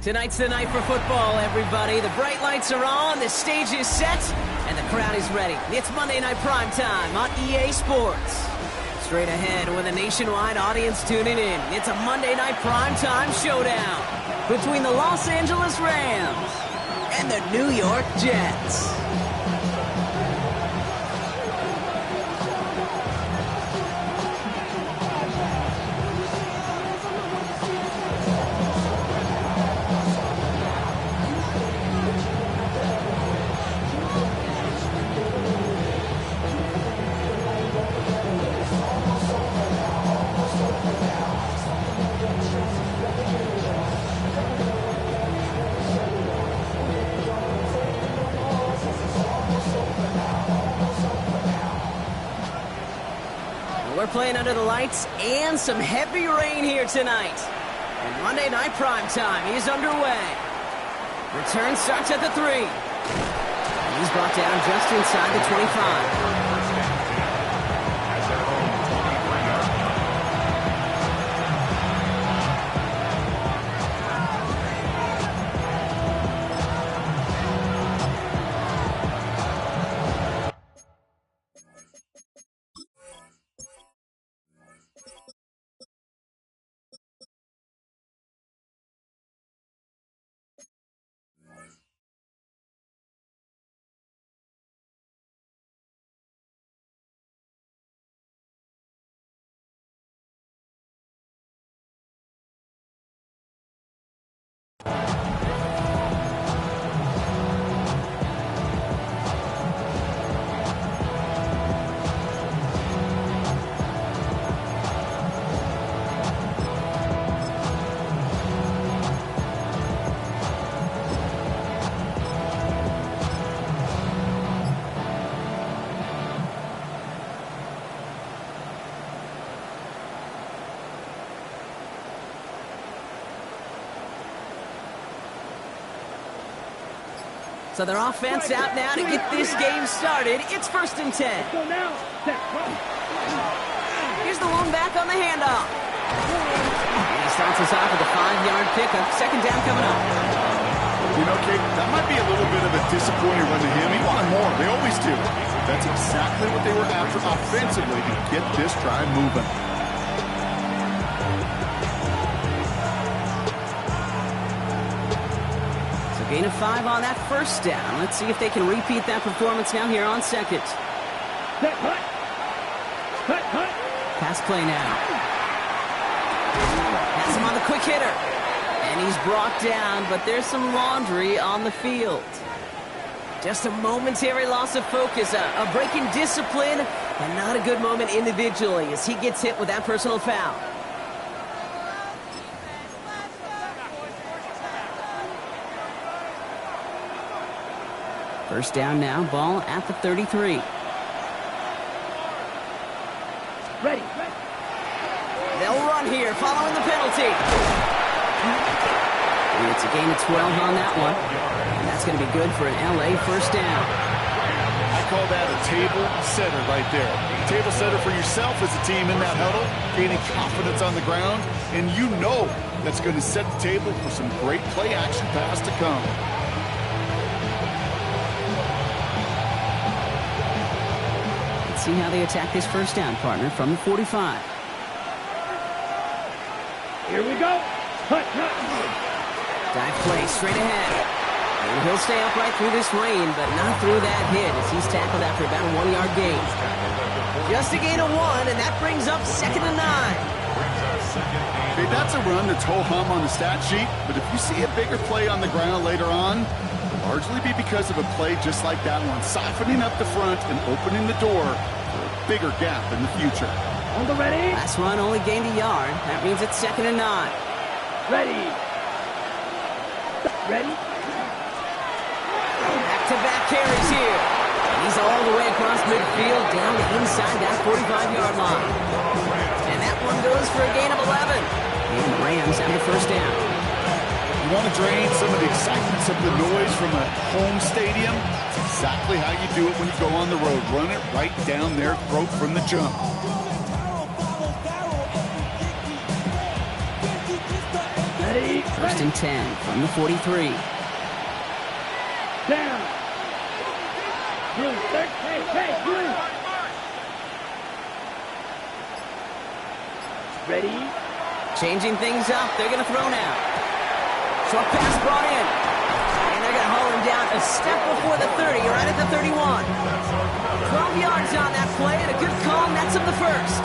Tonight's the night for football, everybody. The bright lights are on, the stage is set, and the crowd is ready. It's Monday Night Primetime on EA Sports. Straight ahead with a nationwide audience tuning in, it's a Monday Night Primetime showdown between the Los Angeles Rams and the New York Jets. We're playing under the lights and some heavy rain here tonight. And Monday Night Primetime is underway. Return starts at the 3. He's brought down just inside the 25. So their offense out now to get this game started. It's 1st and 10. Here's the one back on the handoff. And he starts us off with a 5-yard pickup. 2nd down coming up. You know, Kate, that might be a little bit of a disappointing run to him. He wanted more. They always do. That's exactly what they were after offensively to get this drive moving. Gain of 5 on that first down. Let's see if they can repeat that performance now here on second. Pass play now. Has him on the quick hitter. And he's brought down, but there's some laundry on the field. Just a momentary loss of focus, a break in discipline, and not a good moment individually as he gets hit with that personal foul. First down now, ball at the 33. Ready. They'll run here following the penalty. And it's a gain of 12 on that one. And that's going to be good for an LA first down. I call that a table setter right there. Table setter for yourself as a team in that huddle, gaining confidence on the ground, and you know that's going to set the table for some great play action pass to come. See how they attack this first down, partner, from the 45. Here we go. Dive play straight ahead. And he'll stay upright through this rain, but not through that hit as he's tackled after about a 1-yard gain. Just a gain of 1, and that brings up 2nd and 9. Okay, that's a run that's ho-hum on the stat sheet, but if you see a bigger play on the ground later on, it'll largely be because of a play just like that one, softening up the front and opening the door for a bigger gap in the future. On the ready. Last run only gained a yard. That means it's 2nd and 9. Ready. Ready. Back-to-back carries here. And he's all the way across midfield down to inside that 45-yard line. And that one goes for a gain of 11. And the Rams have the first down. You want to drain some of the excitement, some of the noise from a home stadium? It's exactly how you do it when you go on the road. Run it right down their throat from the jump. Ready. First and 10 from the 43. Down. Blue. Hey, blue. Ready. Changing things up. They're going to throw now. Short pass brought in. And they're going to haul him down a step before the 30, right at the 31. 12 yards on that play, and a good call nets him the first.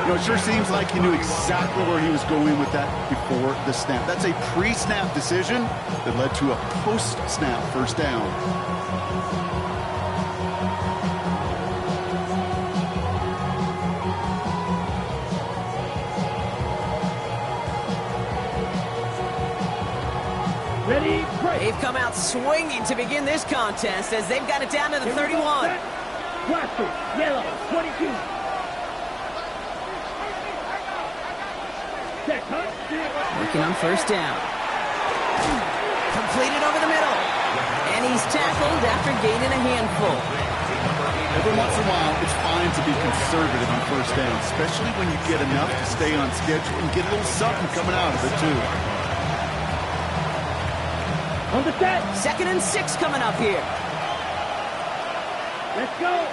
You know, it sure seems like he knew exactly where he was going with that before the snap. That's a pre-snap decision that led to a post-snap first down. Ready. They've come out swinging to begin this contest as they've got it down to the 31. Plastic. Yellow. 22. Working on first down. Completed over the middle. And he's tackled after gaining a handful. Every once in a while, it's fine to be conservative on first down, especially when you get enough to stay on schedule and get a little something coming out of it, too. On the set. 2nd and 6 coming up here. Let's go.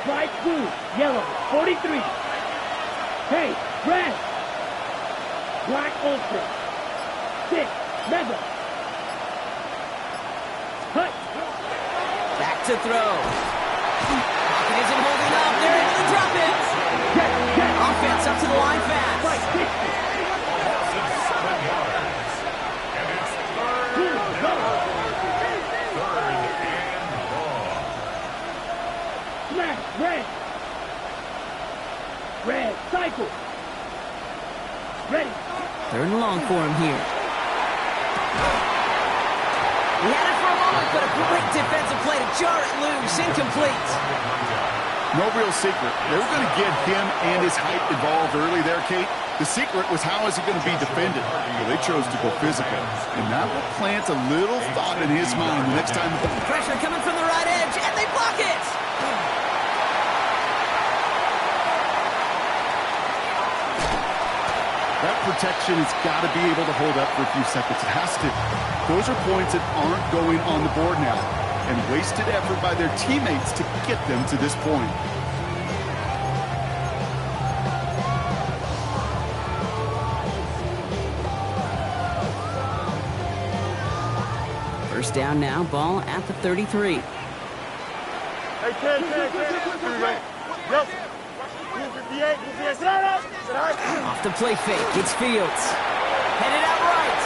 Bright blue. Yellow. 43. Hey, red. Black Ultra. 6. Mega. Cut. Back to throw. Pocket isn't holding up. They're able to drop it. Offense up to the line fast. Right, 60. Smash. Red. Red. Cycle. Ready. 3rd and long for him here. He had it for a moment, but a great defensive play to jar it loose. Incomplete. No real secret. They were going to get him and his height involved early there, Kate. The secret was how is he going to be defended? Well, they chose to go physical. And that will plant a little thought in his mind the next time. Pressure coming from the right edge, and they block it. That protection has got to be able to hold up for a few seconds. It has to. Those are points that aren't going on the board now, and wasted effort by their teammates to get them to this point. down now, ball at the 33. Hey, Ken. Here we go. Yep. 58, 58, sit up. Off the play fake, it's Fields. Headed out right.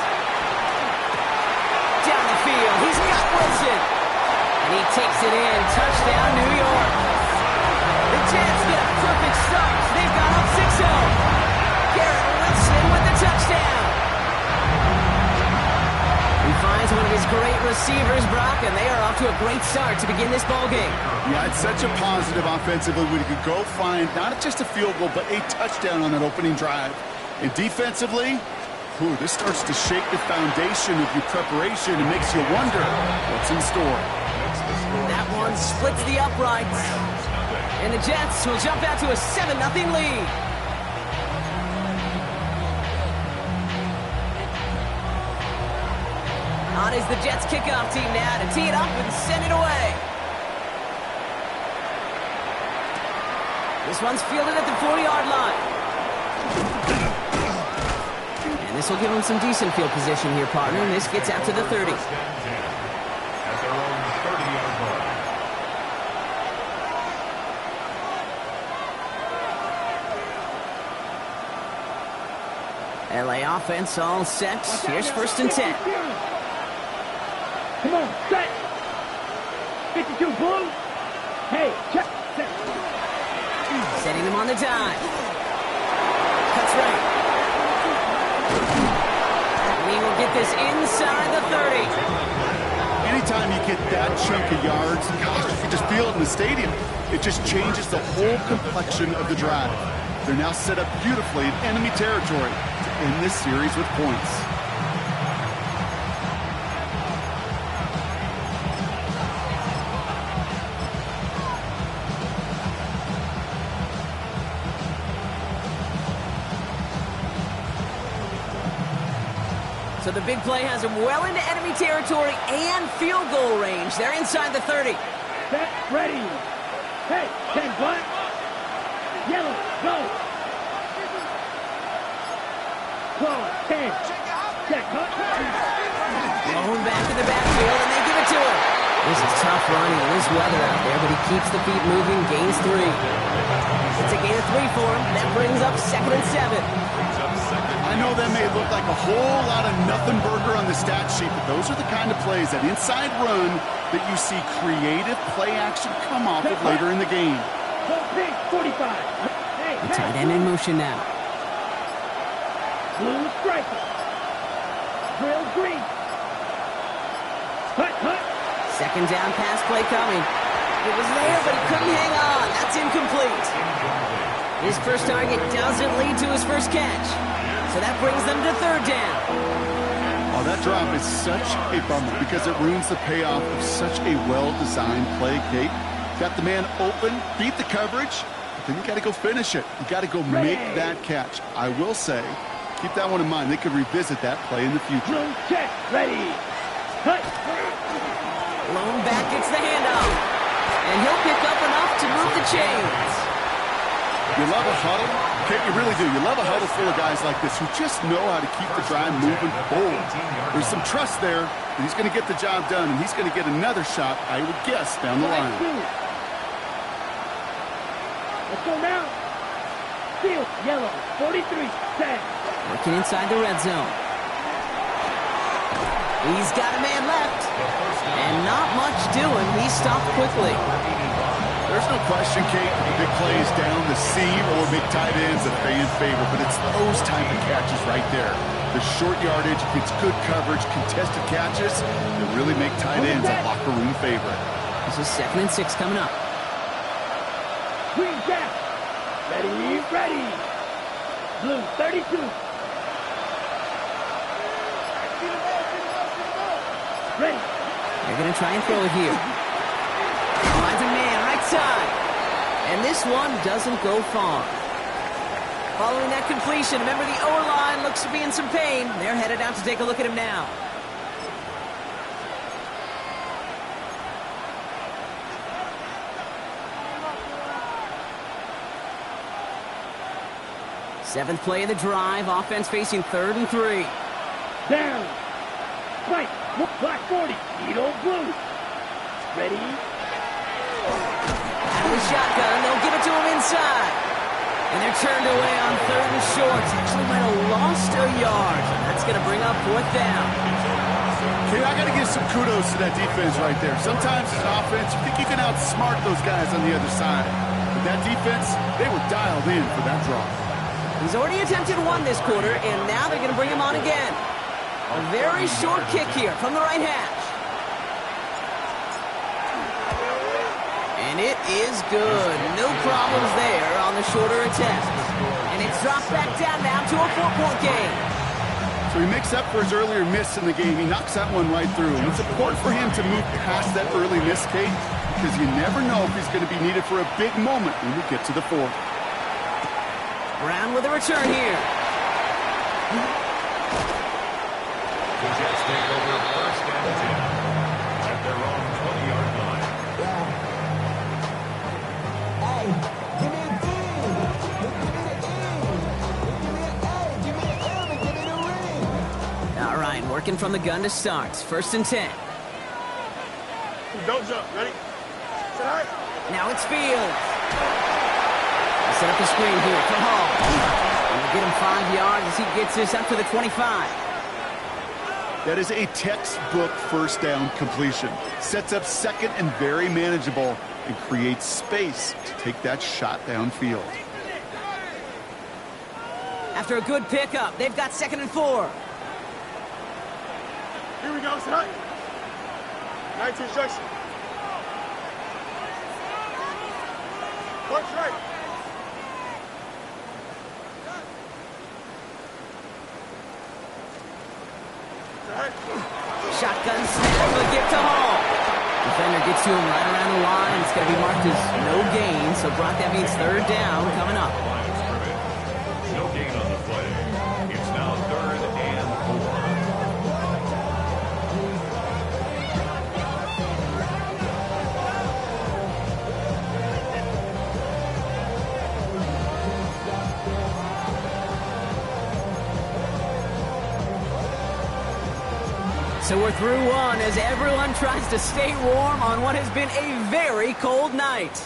Down the field, he's got Wilson. And he takes it in, touchdown New York. The Jets get a perfect start. They've got up 6-0. Garrett Wilson with the touchdown. He finds one of his great receivers, Brock, and they are off to a great start to begin this ball game. Yeah, it's such a positive offensively when you could go find not just a field goal, but a touchdown on that opening drive. And defensively, this starts to shake the foundation of your preparation and makes you wonder what's in store. That one splits the uprights. And the Jets will jump out to a 7-0 lead. On is the Jets kickoff team now to tee it up and send it away. This one's fielded at the 40-yard line. And this will give them some decent field position here, partner. And this gets out to the 30. LA offense all set. Here's 1st and 10. Come on, set. 52 blue. Hey, check. Set. Setting them on the dime. Cuts right. We will get this inside the 30. Anytime you get that chunk of yards, gosh, you can just feel it in the stadium. It just changes the whole complexion of the drive. They're now set up beautifully in enemy territory to end this series with points. So the big play has them well into enemy territory and field goal range. They're inside the 30. Set, ready. Hey, 10 black. Yellow, go. Claw, 10. Check, hut. Blown back in the backfield, and they give it to him. This is tough running in this weather out there, but he keeps the feet moving, gains 3. It's a gain of 3 for him. That brings up 2nd and 7. I know that may look like a whole lot of nothing burger on the stat sheet, but those are the kind of plays, that inside run, that you see creative play action come off of later in the game. 45. Hey, The tight end in motion now. Blue striker. Drill green. Hut, hut. 2nd down pass play coming. It was there, but he couldn't hang on. That's incomplete. His first target doesn't lead to his first catch. So that brings them to 3rd down. Oh, that drop is such a bummer because it ruins the payoff of such a well-designed play, Kate. Got the man open, beat the coverage, but then you got to go finish it. You got to go make that catch. I will say, keep that one in mind. They could revisit that play in the future. Blue check, ready. Hut. Lone back gets the handoff. And he'll pick up enough to move the chains. You love a huddle. Kate, you really do. You love a huddle full of guys like this who just know how to keep the drive moving forward. There's some trust there that he's going to get the job done, and he's going to get another shot, I would guess, down the line. Let's go now. Field, yellow, 43, set. Working inside the red zone. He's got a man left. And not much doing. He stopped quickly. There's no question, Kate, the big plays down the seam or big tight ends a fan favorite, but it's those type of catches right there. The short yardage, it's good coverage, contested catches that really make tight ends a locker room favorite. This is 2nd and 6 coming up. Green gap. Ready, ready. Blue, 32. Ready. They're going to try and throw it here. Finds a man right side. And this one doesn't go far. Following that completion, remember the O-line looks to be in some pain. They're headed out to take a look at him now. Seventh play of the drive. Offense facing 3rd and 3. Down. Right. Black 40, Edo Blue. Ready? Out of the shotgun, they'll give it to him inside. And they're turned away on 3rd and short. Actually might have lost a yard. That's going to bring up 4th down. Okay, I got to give some kudos to that defense right there. Sometimes as an offense, you think you can outsmart those guys on the other side. But that defense, they were dialed in for that draw. He's already attempted one this quarter, and now they're going to bring him on again. A very short kick here from the right hash. And it is good. No problems there on the shorter attempt. And it's dropped back down now to a 4-point game. So he makes up for his earlier miss in the game. He knocks that one right through. And it's important for him to move past that early miss, Kate, because you never know if he's going to be needed for a big moment when we get to the 4th. Brown with a return here. The Jets take over 1st and 10 at their own 20-yard line. Hey, give me a D. Give me an M and give me the ring. All right, working from the gun to start. 1st and 10. Don't jump. Ready? Set high. Now it's Fields. They set up the screen here for Hall. And we'll get him 5 yards as he gets this up to the 25. That is a textbook 1st down completion. Sets up 2nd and very manageable and creates space to take that shot downfield. After a good pickup, they've got 2nd and 4. Here we go. Set high. 19 instruction. Punch right. Shotgun snap, a gift to Hall. Defender gets to him right around the line. It's going to be marked as no gain, so Brock, that means 3rd down coming up. Line of scrimmage. No gain on the play. It's now 3rd and 4. So we're through one as everyone tries to stay warm on what has been a very cold night.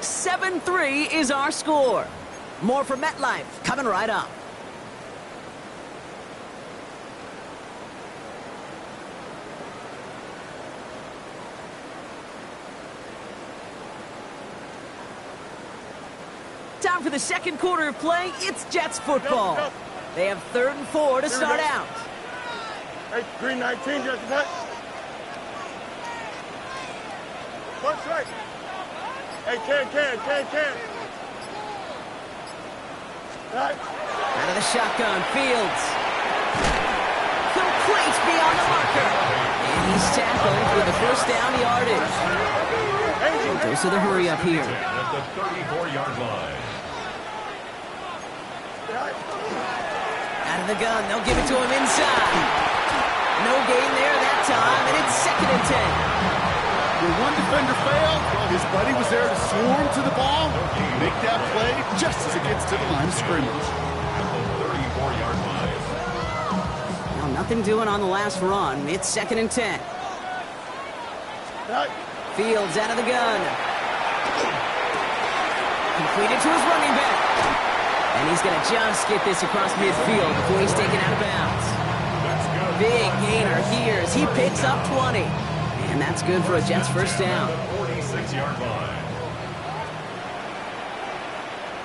7-3 is our score. More from MetLife coming right up. Time for the 2nd quarter of play. It's Jets football. They have 3rd and 4 to start out. Hey, green 19, just attack. Punch right. Hey, can. Right. Out of the shotgun, Fields. Complete beyond the marker. And he's tackled with the 1st down yardage. There's the hurry up here. At the 34-yard line. Out of the gun, they'll give it to him inside. No gain there that time, and it's 2nd and 10. When one defender failed, well, his buddy was there to swarm to the ball, make that play just as it gets to the line of scrimmage. At the 34-yard line. Well, nothing doing on the last run. It's 2nd and 10. Right. Fields out of the gun. Completed to his running back. And he's going to just get this across midfield before he's taken out of bounds. Big gainer here as he picks up 20. And that's good for a Jets 1st down. 46-yard line.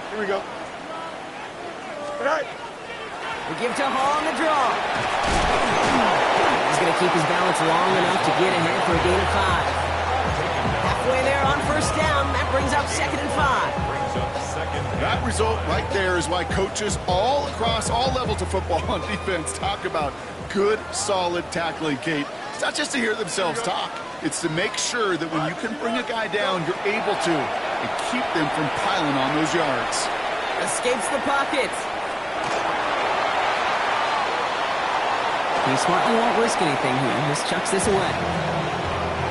Here we go. Right. We give to Hall on the draw. He's going to keep his balance long enough to get ahead for a gain of 5. Halfway there on 1st down. That brings up 2nd and 5. That result right there is why coaches all across all levels of football on defense talk about good, solid tackling, Kate. It's not just to hear themselves talk. It's to make sure that when you can bring a guy down, you're able to, and keep them from piling on those yards. Escapes the pocket. He smartly won't risk anything here. Just chucks this away.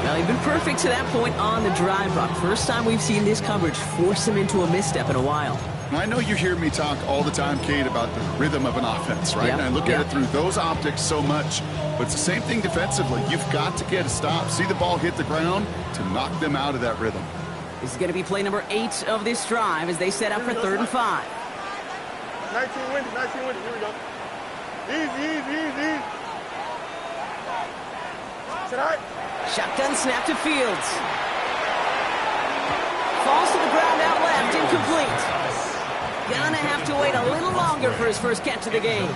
Well, he's been perfect to that point on the drive, Brock. First time we've seen this coverage force him into a misstep in a while. I know you hear me talk all the time, Kate, about the rhythm of an offense, right? Yep. And I look at it through those optics so much. But it's the same thing defensively. You've got to get a stop, see the ball hit the ground to knock them out of that rhythm. This is going to be play number 8 of this drive as they set up for 3rd and 5. 19 windy, 19 windy. Here we go. Easy, easy, easy. Sit high. Shotgun snap to Fields. Falls to the ground out left, incomplete. Gonna have to wait a little longer for his first catch of the game.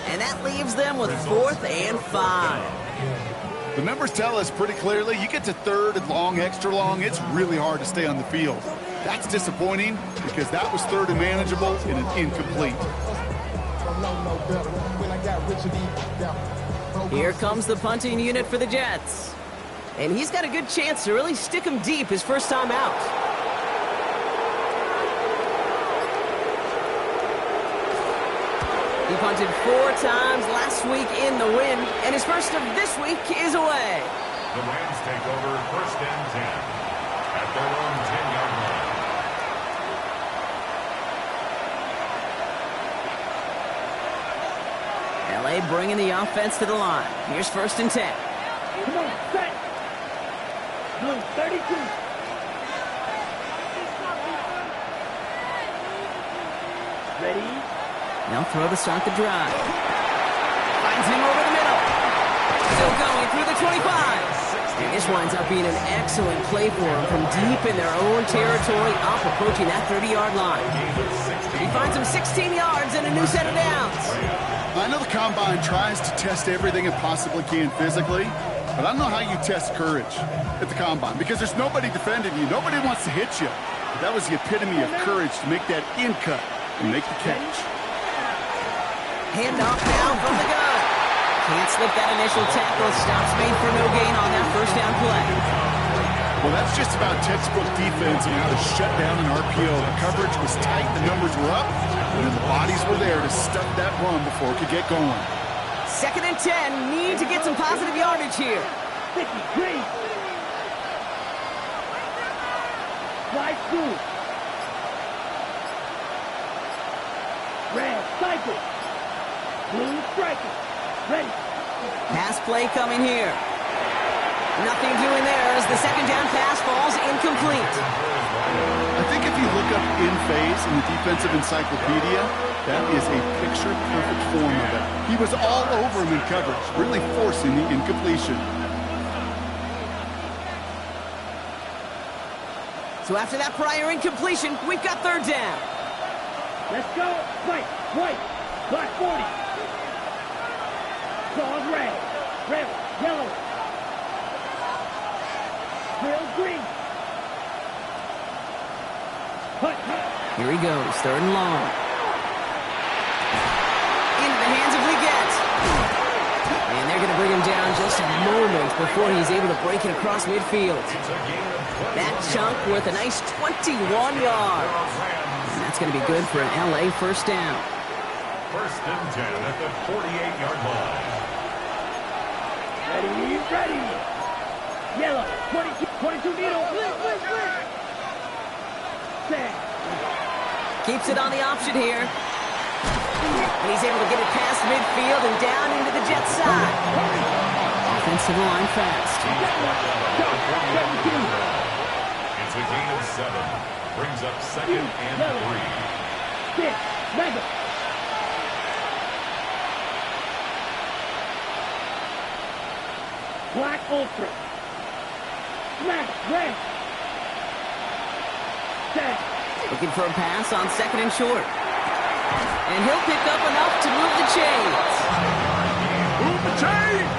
And that leaves them with 4th and 5. The numbers tell us pretty clearly, you get to 3rd and long, extra long, it's really hard to stay on the field. That's disappointing because that was 3rd and manageable and an incomplete. Here comes the punting unit for the Jets. And he's got a good chance to really stick him deep his first time out. He punted 4 times last week in the win, and his first of this week is away. The Rams take over 1st and 10 at their own 10-yard line. LA bringing the offense to the line. Here's 1st and 10. Come on, set. Blue 32. Ready? They'll throw to start the drive. Finds him over the middle. Still going through the 25. And this winds up being an excellent play for him from deep in their own territory, up approaching that 30-yard line. He finds him 16 yards and a new set of downs. I know the Combine tries to test everything it possibly can physically, but I don't know how you test courage at the Combine because there's nobody defending you. Nobody wants to hit you. But that was the epitome of courage to make that in cut and make the catch. Handoff down from the gun. Can't slip that initial tackle. Stops made for no gain on that first down play. Well, that's just about textbook defense and how to shut down an RPO. The coverage was tight, the numbers were up, and then the bodies were there to stop that run before it could get going. 2nd and 10. Need to get some positive yardage here. 53. Slide through. Red cycle. Blue striker. Ready. Pass play coming here. Nothing doing there as the 2nd down pass falls incomplete. I think if you look up in phase in the defensive encyclopedia, that is a picture-perfect form of it. He was all over him in coverage, really forcing the incompletion. So after that prior incompletion, we've got 3rd down. Let's go. White. White. Black 40. Claws red. Red. Yellow. Grill green. Hut. Here he goes, 3rd and long. Into the hands of Leggett. And they're going to bring him down just a moment before he's able to break it across midfield. That chunk worth a nice 21 yards. And that's going to be good for an LA first down. 1st and 10 at the 48-yard line. Ready. Ready. Yellow. 22 needle. Set. Keeps it on the option here. And he's able to get it past midfield and down into the Jets side. Offensive line fast. It's a gain of 7. Brings up 2nd and 3. 6. Mega. Black Ultra. Smash. Red. Set. Looking for a pass on 2nd and short. And he'll pick up enough to move the chains. Move the chains!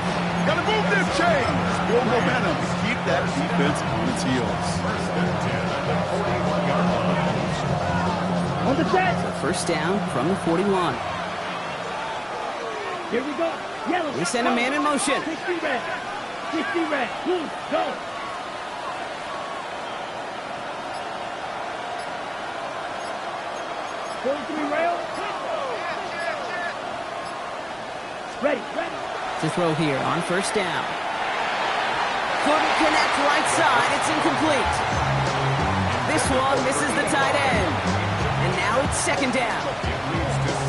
Gotta move them chains! Build momentum to keep that defense on its heels. 1st and 10 at the 41-yard line. On the set. So 1st down from the 41. Here we go. Yellow. We send a man in motion. 60 red. 60 red. Blue. Go. Rail. Ready. To throw here on 1st down. couldn't connect right side. It's incomplete. This one misses the tight end. And now it's second down.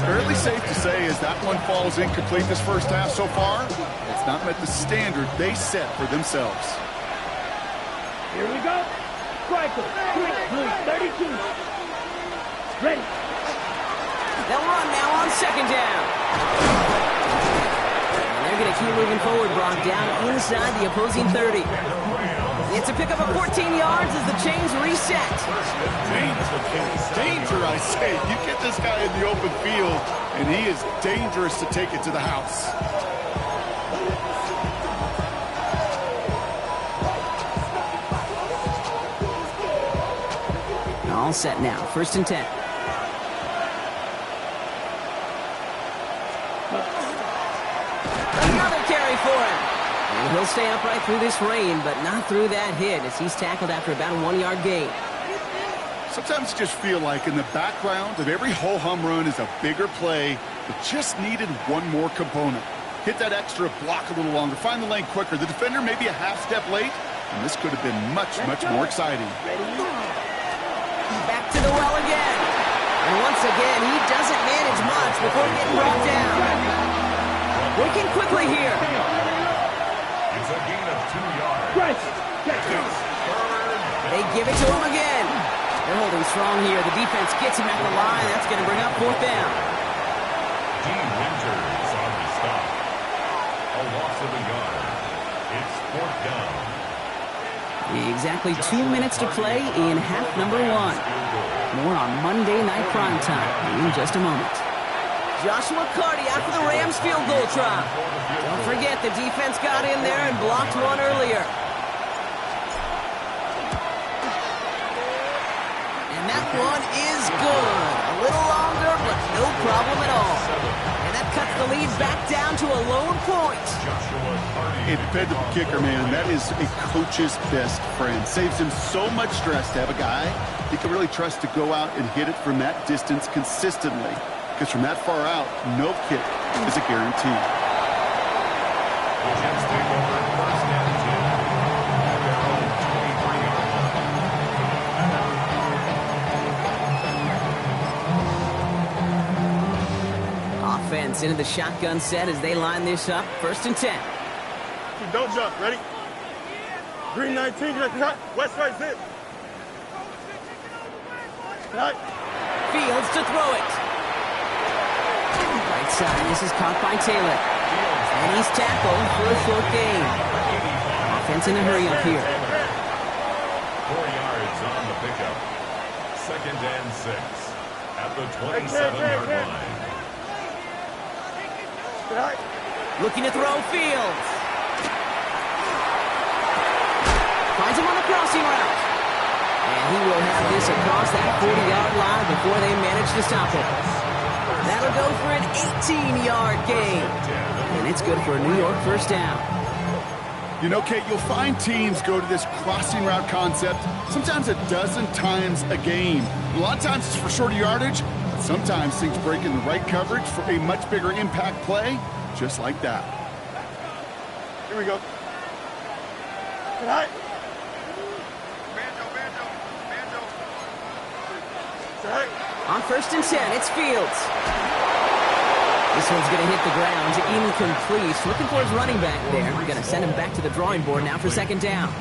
Fairly safe to say as that one falls incomplete this first half so far, it's not met the standard they set for themselves. Here we go. Striker, quick, blue, 32. Ready. They'll run now on second down. And they're going to keep moving forward, Brock, down inside the opposing 30. It's a pickup of 14 yards as the chains reset. Danger, I say. You get this guy in the open field, and he is dangerous to take it to the house. All set now. First and 10. Another carry for him. And he'll stay upright through this rain, but not through that hit as he's tackled after about a 1-yard gain. Sometimes you just feel like in the background of every ho-hum run is a bigger play that just needed one more component. Hit that extra block a little longer, find the lane quicker. The defender may be a half step late, and this could have been much, much more exciting. Back to the well again. And once again, he doesn't manage much before getting brought down. Working quickly here. It's a gain of 2 yards. They give it to him again. They're holding strong here. The defense gets him at the line. That's going to bring up fourth down. D. Winters on the stop. A loss of a yard. It's fourth down. Exactly 2 minutes to play in half number 1. More on Monday Night Primetime in just a moment. Joshua Carty after the Rams field goal try. Don't forget the defense got in there and blocked one earlier. And that one is good. A little longer, but no problem at all. And that cuts the lead back down to a lone point. A dependable kicker, man, that is a coach's best friend. Saves him so much stress to have a guy he can really trust to go out and hit it from that distance consistently. Because from that far out, no kick is a guarantee. The Jets take over first and 10 at their own 23-yard line. Offense into the shotgun set as they line this up. First and 10. Don't jump. Ready? Green 19. West right zip. Right. Fields to throw it. Right side. This is caught by Taylor. And he's tackled for a short gain. Offense in a hurry up here. 4 yards on the pickup. Second and 6 at the 27-yard line. Right. Looking to throw Fields. Finds him on the crossing route. And he will have this across that 40-yard line before they manage to stop it. That'll go for an 18-yard gain. And it's good for a New York first down. You know, Kate, you'll find teams go to this crossing route concept sometimes a dozen times a game. A lot of times it's for shorter yardage, but sometimes things break in the right coverage for a much bigger impact play, just like that. Here we go. Right. On first and 10, it's Fields. This one's going to hit the ground, incomplete. Looking for his running back there. Going to send him back to the drawing board now for second down.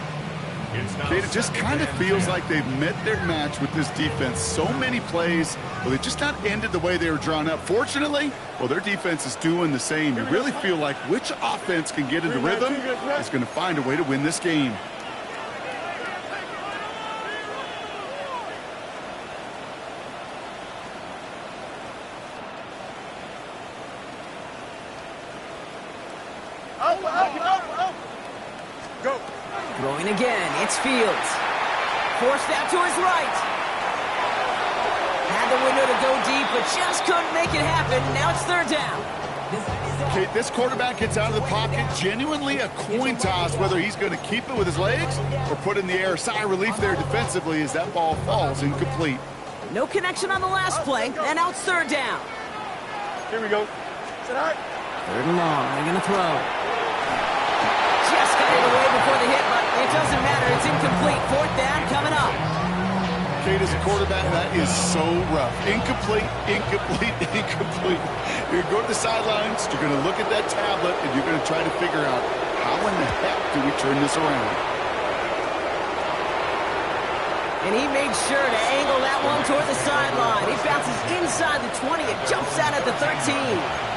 Kate, it just kind of feels like they've met their match with this defense. So many plays, well, they just not ended the way they were drawn up. Fortunately, well, their defense is doing the same. You really feel like which offense can get into rhythm is going to find a way to win this game. Go. Throwing again, it's Fields. Forced out to his right. Had the window to go deep, but just couldn't make it happen. Now it's third down. Kate, this quarterback gets out of the pocket, genuinely a coin toss whether he's going to keep it with his legs or put it in the air. Sigh of relief there defensively as that ball falls incomplete. No connection on the last play, and now it's third down. Here we go. Sit high. Third and long, they're going to throw. just got it away before the hit, but it doesn't matter. It's incomplete. Fourth down coming up. Kate, as a quarterback, that is so rough. Incomplete, incomplete, incomplete. You're going to go to the sidelines, you're going to look at that tablet, and you're going to try to figure out how in the heck do we turn this around. And he made sure to angle that one toward the sideline. He bounces inside the 20 and jumps out at the 13.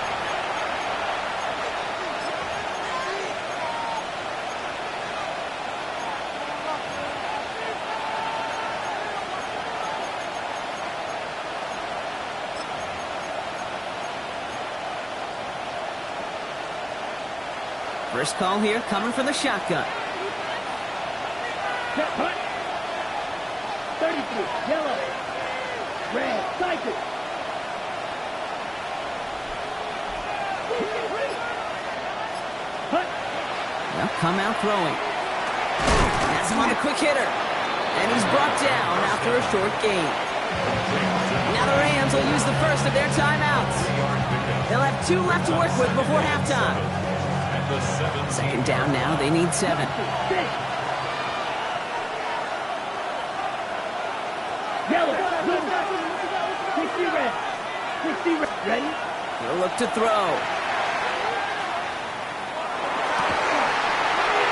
First call here coming from the shotgun. Set punt. 33, yellow. Red, cycle. Punt. They'll come out throwing. That's him on the quick hitter. And he's brought down after a short gain. Now the Rams will use the first of their timeouts. They'll have 2 left to work with before halftime. Second down now, they need 7. Yellow, blue, 60 red, 60 red. Ready? He'll look to throw.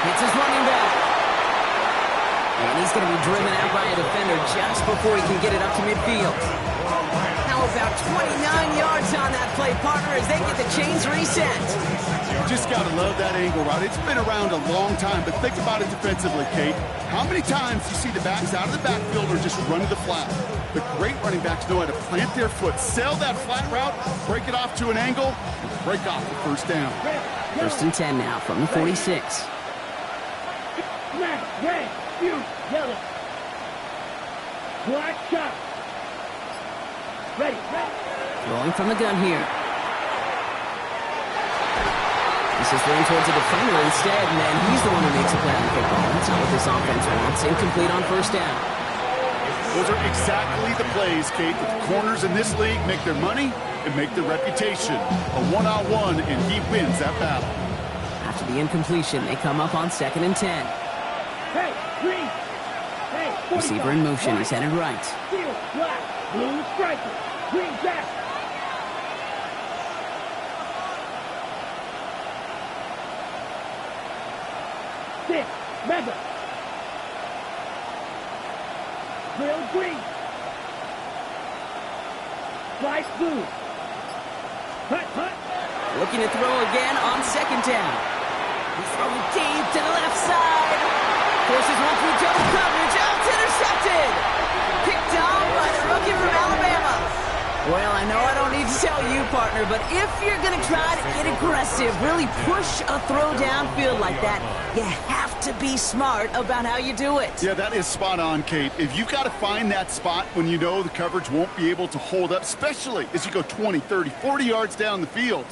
Hits his running back. And he's going to be driven out by a defender just before he can get it up to midfield. How about 29 yards on that play, partner, as they get the chains reset. Just got to love that angle route. It's been around a long time, but think about it defensively, Kate. How many times do you see the backs out of the backfield or just run to the flat? The great running backs know how to plant their foot, sail that flat route, break it off to an angle, and break off the first down. First and 10 now from the 46. Black, red, blue, yellow. Black shot. Ready, ready. Throwing from the gun here. This is thrown towards the defender instead, and then he's the one who makes a play on the football. That's not what this offense wants. Incomplete on first down. Those are exactly the plays, Kate, that the corners in this league make their money and make their reputation. A one-on-one, and he wins that battle. After the incompletion, they come up on 2nd and 10. Hey, green. Hey, 45. Receiver in motion. He's headed right. Steel, black, blue, striker. Green, back. Six, mega. Grill green. Slice blue. Hut, hut. Looking to throw again on 2nd down. He's throwing deep to the left side. Forces one through double coverage. Oh, it's intercepted. Picked off by the rookie from Alabama. Well, I know I don't need to tell you, partner, but if you're going to try to get aggressive, really push a throw downfield like that, you have to be smart about how you do it. Yeah, that is spot on, Kate. If you've got to find that spot when you know the coverage won't be able to hold up, especially as you go 20, 30, 40 yards down the field.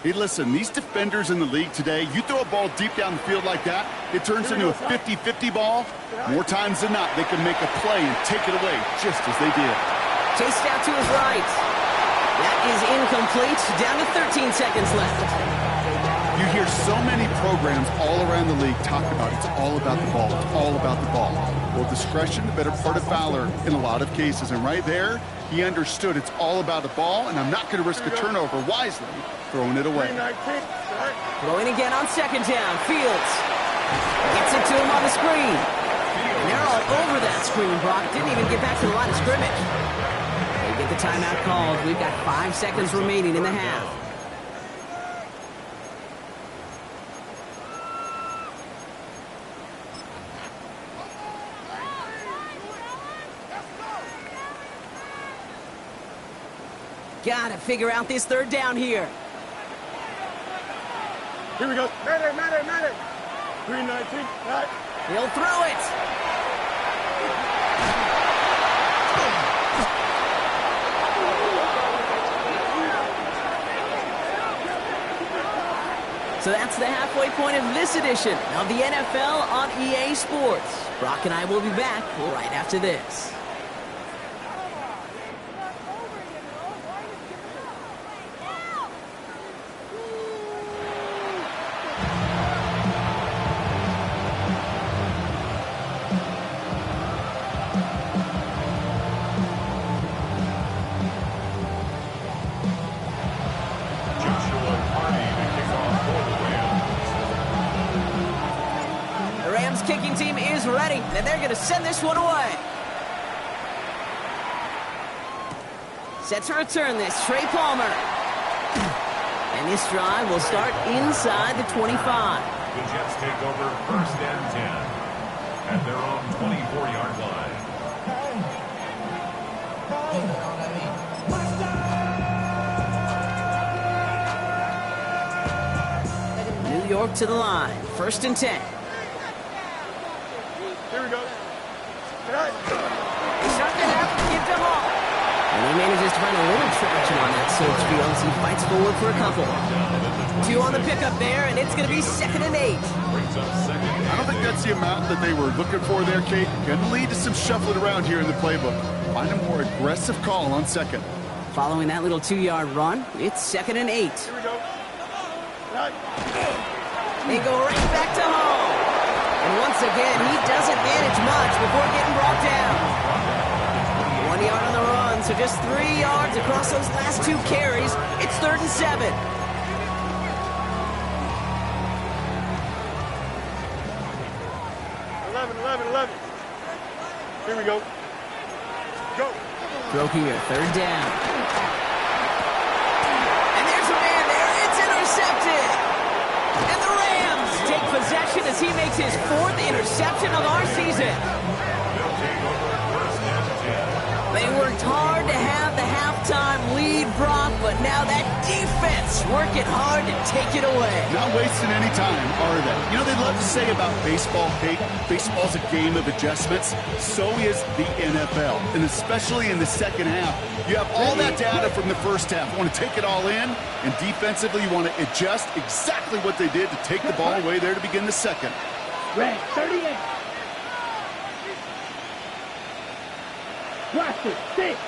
Hey, listen, these defenders in the league today, you throw a ball deep down the field like that, it turns into a 50-50 ball. More times than not, they can make a play and take it away just as they did. Chased out to his right. That is incomplete. Down to 13 seconds left. You hear so many programs all around the league talk about it's all about the ball. It's all about the ball. Well, discretion, the better part of valor in a lot of cases. And right there, he understood it's all about the ball, and I'm not going to risk a turnover wisely, throwing it away. Throwing again on 2nd down. Fields gets it to him on the screen. And they're all over that screen, Brock. Didn't even get back to the line of scrimmage. They get the timeout called. We've got 5 seconds remaining in the half. Gotta figure out this 3rd down here. Here we go. Matter. 319. Right. He'll throw it. So that's the halfway point of this edition of the NFL on EA Sports. Brock and I will be back right after this. ready, and they're going to send this one away. Set to return this, Trey Palmer. And this drive will start inside the 25. The Jets take over 1st and 10 at their own 24-yard line. New York to the line, 1st and 10. Here we go. They start to have to get to Hall. And he manages to find a little traction on that search field as he fights forward for a couple. 2 on the pickup there, and it's going to be 2nd and 8. I don't think that's the amount that they were looking for there, Kate. Going to lead to some shuffling around here in the playbook. Find a more aggressive call on 2nd. Following that little 2-yard run, it's 2nd and 8. Here we go. They go right back to Hall. And once again, he doesn't manage much before getting brought down. 1 yard on the run, so just 3 yards across those last 2 carries. It's 3rd and 7. Here we go. Go. Throw here, 3rd down. And there's a man there. It's intercepted. And the Rams take possession as he makes his 4th interception of our season. They worked hard to have the halftime lead, Brock, but now that defense working hard to take it away. Not wasting any time, are they? You know, they love to say about baseball, Kate, baseball's a game of adjustments. So is the NFL, and especially in the second half. You have all that data from the first half. You want to take it all in, and defensively you want to adjust exactly what they did to take the ball away there to begin the second. Red 38. Watch it. 6.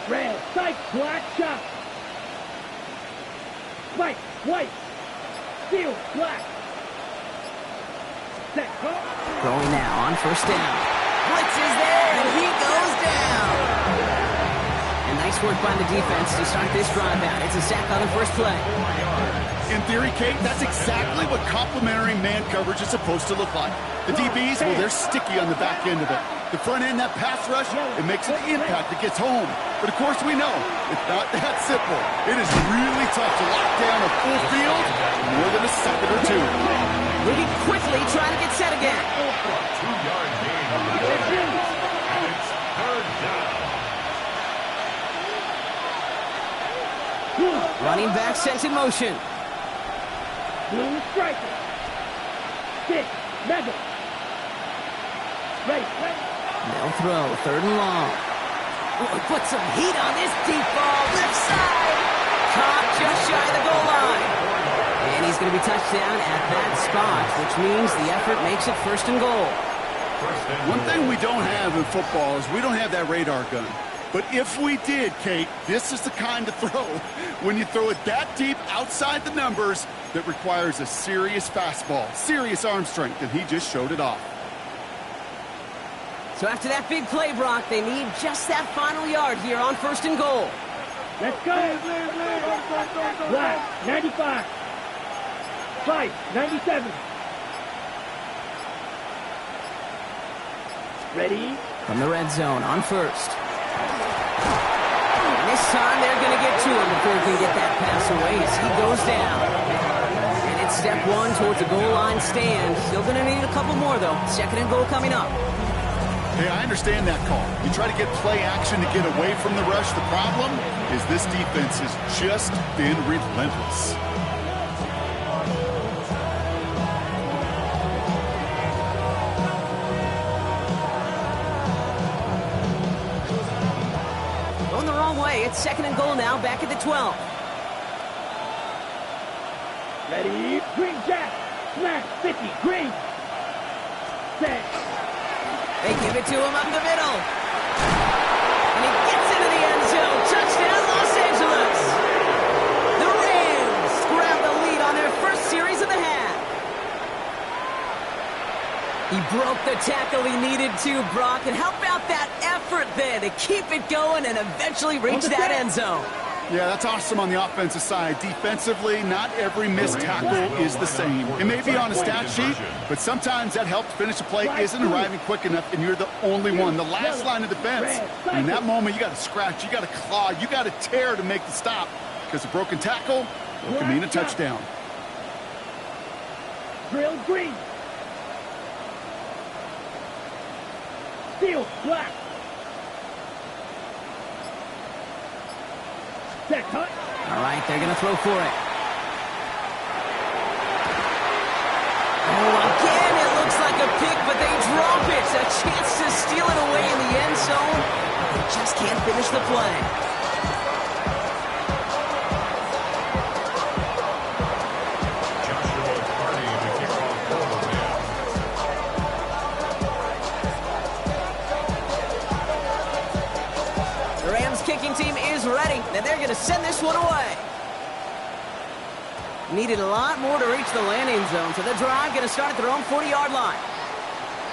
Red, sight, black, shot. White, white. Steel, black. Set, go. Throwing now on 1st down. Blitz is there, and he goes down. And nice work by the defense to start this drive out. It's a sack on the first play. In theory, Kate, that's exactly what complementary man coverage is supposed to look like. The DBs, well, they're sticky on the back end of it. The front end, that pass rush, it makes an impact. It gets home. But, of course, we know it's not that simple. It is really tough to lock down a full field more than a second or 2. Moving quickly, trying to get set again. 2-yard gain on the play. And it's 3rd down. Running back sent in motion. Blue striker. 6. Mega. Right. They'll throw, 3rd and long. Oh, put some heat on this deep ball. Left side. Caught just shy of the goal line. And he's going to be touched down at that spot, which means the effort makes it 1st and goal. One thing we don't have in football is we don't have that radar gun. But if we did, Kate, this is the kind of throw, when you throw it that deep outside the numbers, that requires a serious fastball, serious arm strength, and he just showed it off. So after that big play, Brock, they need just that final yard here on 1st and goal. Let's go. Black, 95. White, 97. Ready? From the red zone on 1st. And this time they're going to get to him before he can get that pass away as he goes down. And it's step 1 towards a goal line stand. Still going to need a couple more, though. 2nd and goal coming up. Hey, I understand that call. You try to get play action to get away from the rush. The problem is this defense has just been relentless. Going the wrong way. It's 2nd and goal now, back at the 12. Ready? Green Jack. Smash 50. Green. Set. They give it to him up the middle. And he gets into the end zone. Touchdown, Los Angeles. The Rams grab the lead on their first series of the half. He broke the tackle he needed to, Brock. And how about that effort then to keep it going and eventually reach that end zone? Yeah, that's awesome on the offensive side. Defensively, not every missed tackle is the same. It may be on a stat sheet, but sometimes that help to finish a play isn't arriving quick enough, and you're the only one. The last line of defense. And in that moment, you got to scratch, you got to claw, you got to tear to make the stop, because a broken tackle can mean a touchdown. Drill green. Steel black. Set cut. All right, they're going to throw for it. Oh, again, it looks like a pick, but they drop it. A chance to steal it away in the end zone. They just can't finish the play. Joshua Carty, the kickoff goal man. The Rams kicking team is ready, and they're going to send this one away. Needed a lot more to reach the landing zone, so the drive going to start at their own 40-yard line.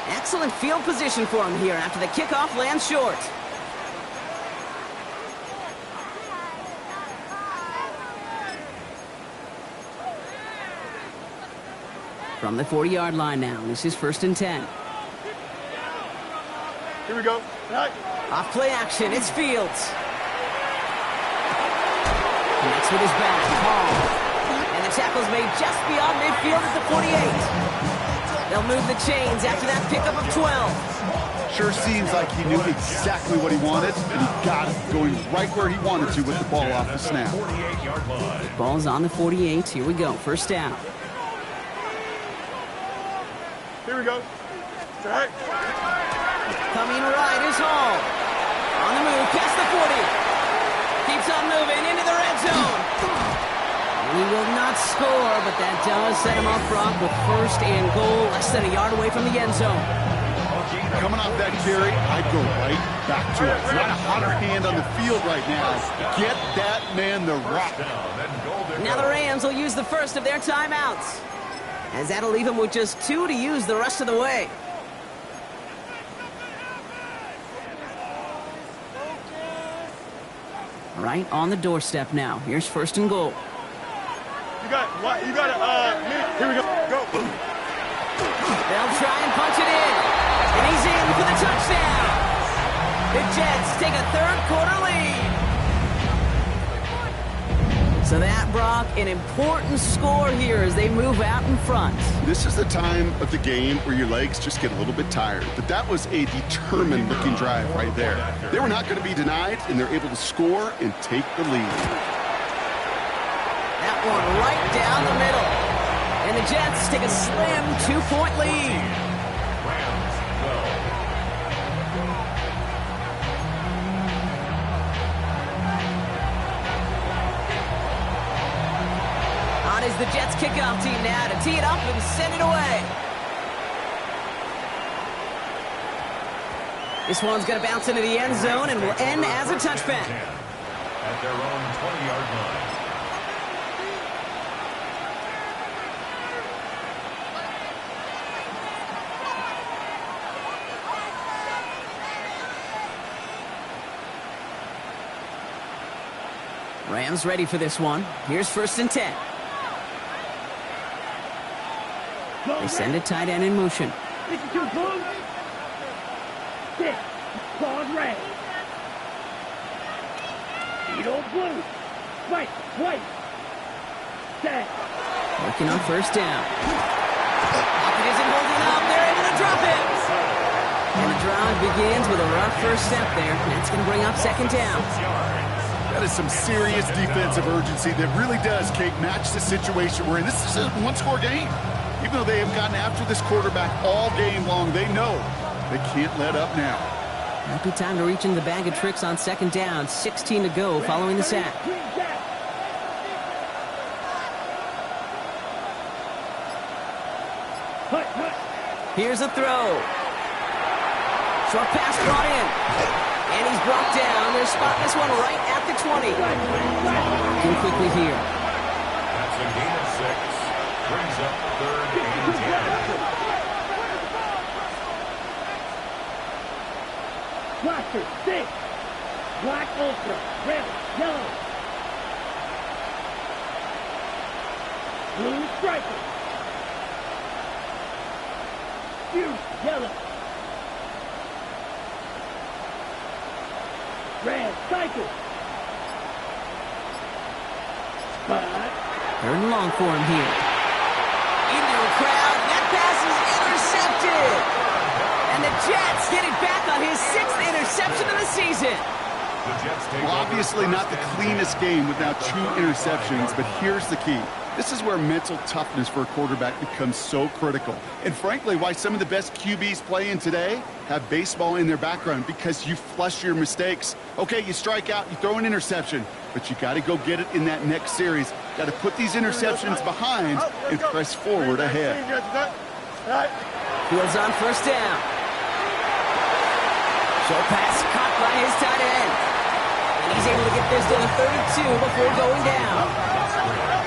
Excellent field position for them here after the kickoff lands short. From the 40-yard line now, this is 1st and 10. Here we go. Right. Off play action, it's Fields. Connects with his back, Hall. And the tackle's made just beyond midfield at the 48. They'll move the chains after that pickup of 12. Sure seems like he knew exactly what he wanted, and he got it going right where he wanted to with the ball off the snap. 48-yard line. Ball's on the 48. Here we go, 1st down. Here we go. Right. Coming right is Hall. On the move, past the 40. Keeps on moving into the red zone. He will not score, but that does set him up front with 1st and goal, less than a yard away from the end zone. Coming off that carry, I'd go right back to it. It's not a hotter hand on the field right now. Get that man the rock. Now the Rams will use the first of their timeouts, as that'll leave them with just 2 to use the rest of the way. All right, on the doorstep now. Here's 1st and goal. You got it. You got it. Here we go. Go. They'll try and punch it in. And he's in for the touchdown. The Jets take a 3rd quarter lead. So that, Brock, an important score here as they move out in front. This is the time of the game where your legs just get a little bit tired. But that was a determined-looking drive right there. They were not going to be denied, and they're able to score and take the lead. That one right down the middle. And the Jets take a slim 2-point lead. Rams go. On is the Jets kickoff team now to tee it up and send it away. This one's going to bounce into the end zone and will end as a touchback. At their own 20-yard line. Rams ready for this one. Here's 1st and 10. They send a tight end in motion. 52 blue. 6. Ball red. Beetle blue. White. Set. Working on 1st down. Pocket isn't holding up. They're able to drop it. And the drive begins with a rough first step there. That's going to bring up 2nd down. That is some serious defensive urgency that really does, Kate, match the situation we're in. This is a one-score game. Even though they have gotten after this quarterback all game long, they know they can't let up now. Happy time to reach in the bag of tricks on 2nd down. 16 to go following the sack. Here's a throw. Short pass brought in. And he's brought down. They're spotting this one right at the 20. Working quickly here. That's a gain of 6. Brings up 3rd and 10. Blaster, 6. Black ultra. Red, yellow. Blue striker. You, yellow. Red cycle. Spot. Third and long for him here. Into a crowd. That pass is intercepted. And the Jets get it back on his 6th interception of the season. The Jets take Well, over obviously not the first and cleanest 10. game without 2 interceptions, but here's the key. This is where mental toughness for a quarterback becomes so critical. And frankly, why some of the best QBs playing today have baseball in their background, because you flush your mistakes. Okay, you strike out, you throw an interception, but you got to go get it in that next series. Got to put these interceptions behind and press forward ahead. Fields on first down. Short pass caught by his tight end. And he's able to get this to the 32 before going down.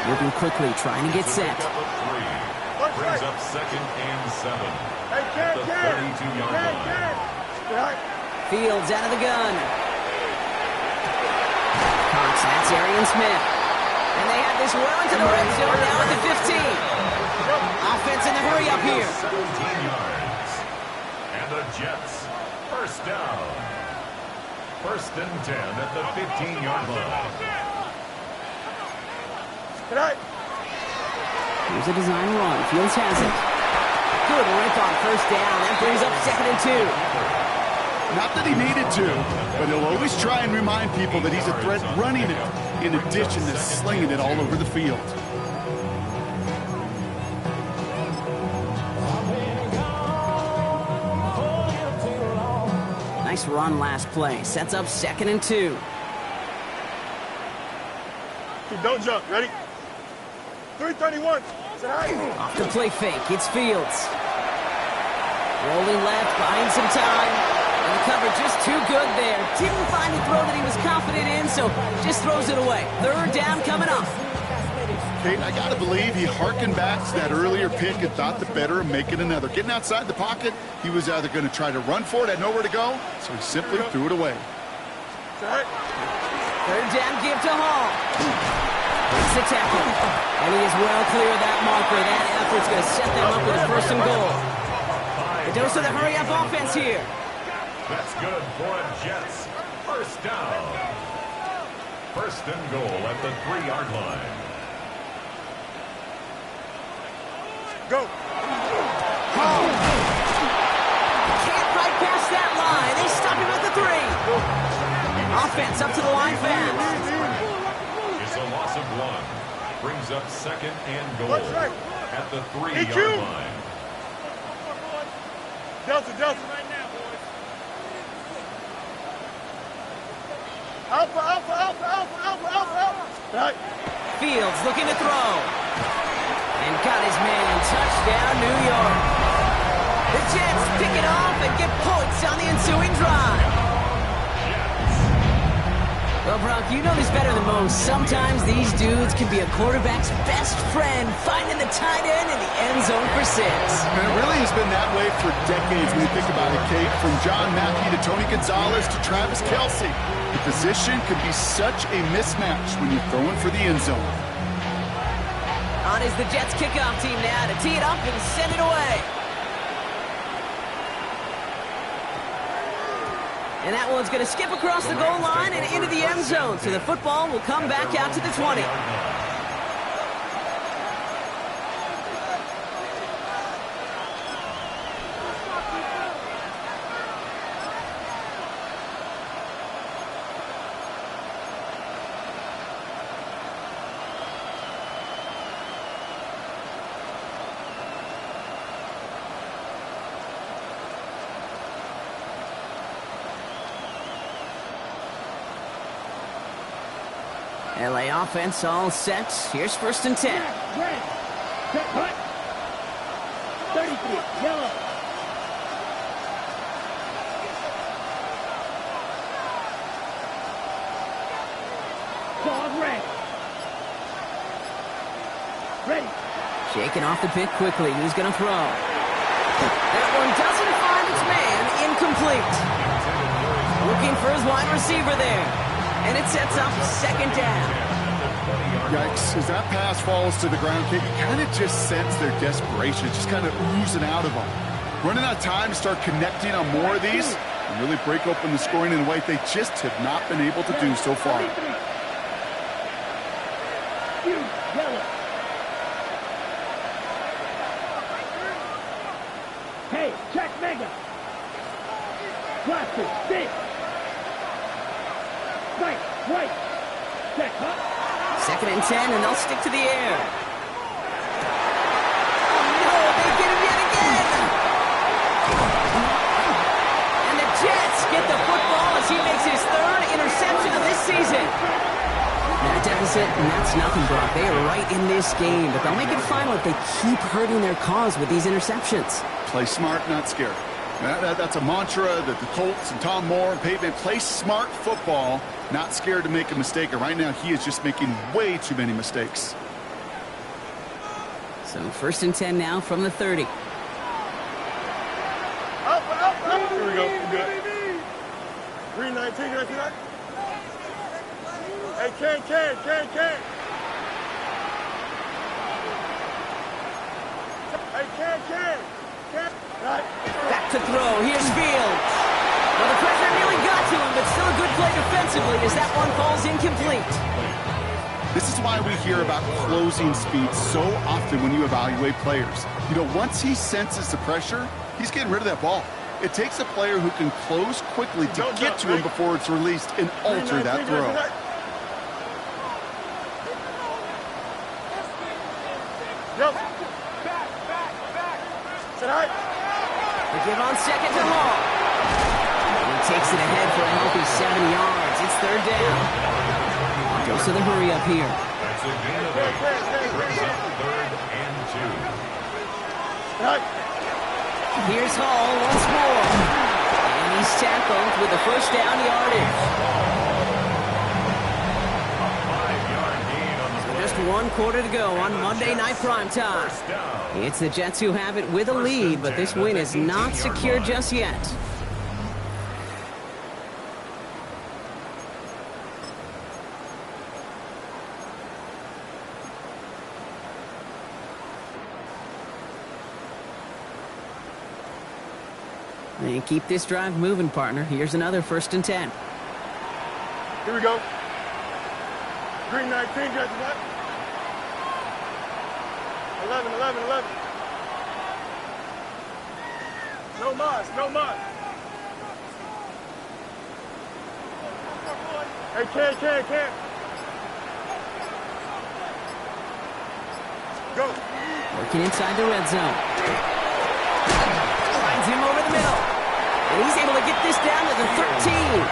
Moving quickly, trying to get set. Pickup of 3. Brings up 2nd and 7. At the 32-yard line. Fields out of the gun. Cox, that's Arian Smith. And they have this well into the red zone now at the 15. Offense in the hurry up here. 17 yards. And the Jets, first down. 1st and 10 at the 15-yard line. Here's a design run. Fields has it. Good rip on first down. That brings up 2nd and 2. Not that he needed to, but he'll always try and remind people that he's a threat running it, in addition to slinging it all over the field. Nice run last play. Sets up 2nd and 2. Don't jump. Ready? 331. Off the play fake. It's Fields. Rolling left, buying some time. And the cover just too good there. Didn't find a throw that he was confident in, so just throws it away. 3rd down coming up. Kate, I got to believe he harkened back to that earlier pick and thought the better of making another. Getting outside the pocket, he was either going to try to run for it, had nowhere to go, so he simply threw it away. 3rd down give to Hall. Breaks the tackle. And he is well clear of that marker. That effort's going to set them up with a 1st and goal. The dose of the hurry-up offense here. That's good for a Jets. First down. 1st and goal at the 3-yard line. Go. Can't fight past that line. They stop him at the 3. Offense up to the line fast. It's a loss of 1. Brings up 2nd and goal at the 3-yard EQ. line. Delta. Alpha. Fields looking to throw. And got his man. Touchdown, New York. The Jets pick it off and get points on the ensuing drive. Well, Brock, you know this better than most. Sometimes these dudes can be a quarterback's best friend, finding the tight end in the end zone for 6. And it really has been that way for decades when you think about it, Kate. From John Mackey to Tony Gonzalez to Travis Kelce. The position could be such a mismatch when you're throwing for the end zone. On is the Jets kickoff team now to tee it up and send it away. And that one's going to skip across the goal line and into the end zone. So the football will come back out to the 20. LA offense all set. Here's 1st and 10. Red. Set, hut. 33. Yellow. Dog red. Ready. Shaking off the pick quickly. Who's going to throw? That one doesn't find its man. Incomplete. Looking for his wide receiver there. And it sets up 2nd down. Yikes, as that pass falls to the ground, Kate, you kind of just sense their desperation, just kind of oozing out of them. Running out of time to start connecting on more of these and really break open the scoring in a way they just have not been able to do so far. Hey, check mega. Watch it, stick. Right. Check, huh? 2nd and 10, and they'll stick to the air. Oh, no, they get him yet again. And the Jets get the football as he makes his 3rd interception of this season. Now, a deficit, and that's nothing, Brock. They are right in this game, but they'll make it final if they keep hurting their cause with these interceptions. Play smart, not scared. That's a mantra that the Colts and Tom Moore and Peyton play smart football, not scared to make a mistake. And right now, he is just making way too many mistakes. So 1st and 10 now from the 30. Up. Here we go. We're good. 319, you see that? Hey, Ken. Hey, Ken. Right. Back to throw. Here's Fields. Well, the pressure nearly got to him, but still a good play defensively as that one falls incomplete. This is why we hear about closing speed so often when you evaluate players. You know, once he senses the pressure, he's getting rid of that ball. It takes a player who can close quickly to get to him before it's released and alter that throw. Back. Tonight. They give on 2nd to Hall. He takes it ahead for a healthy 7 yards. It's 3rd down. Goes to the hurry up here. That's a gain of 8. Brings up 3rd and 2. Tonight. Here's Hall once more. And he's tackled with the 1st down yardage. A 5-yard gain on the play. Just 1 quarter to go on Monday Night Primetime. First down. It's the Jets who have it with a lead, but this win is not secure just yet. They keep this drive moving, partner. Here's another 1st and 10. Here we go. 319, you see that? 11. No mas. Hey, Ken. Go. Working inside the red zone. Finds him over the middle. And he's able to get this down to the 13.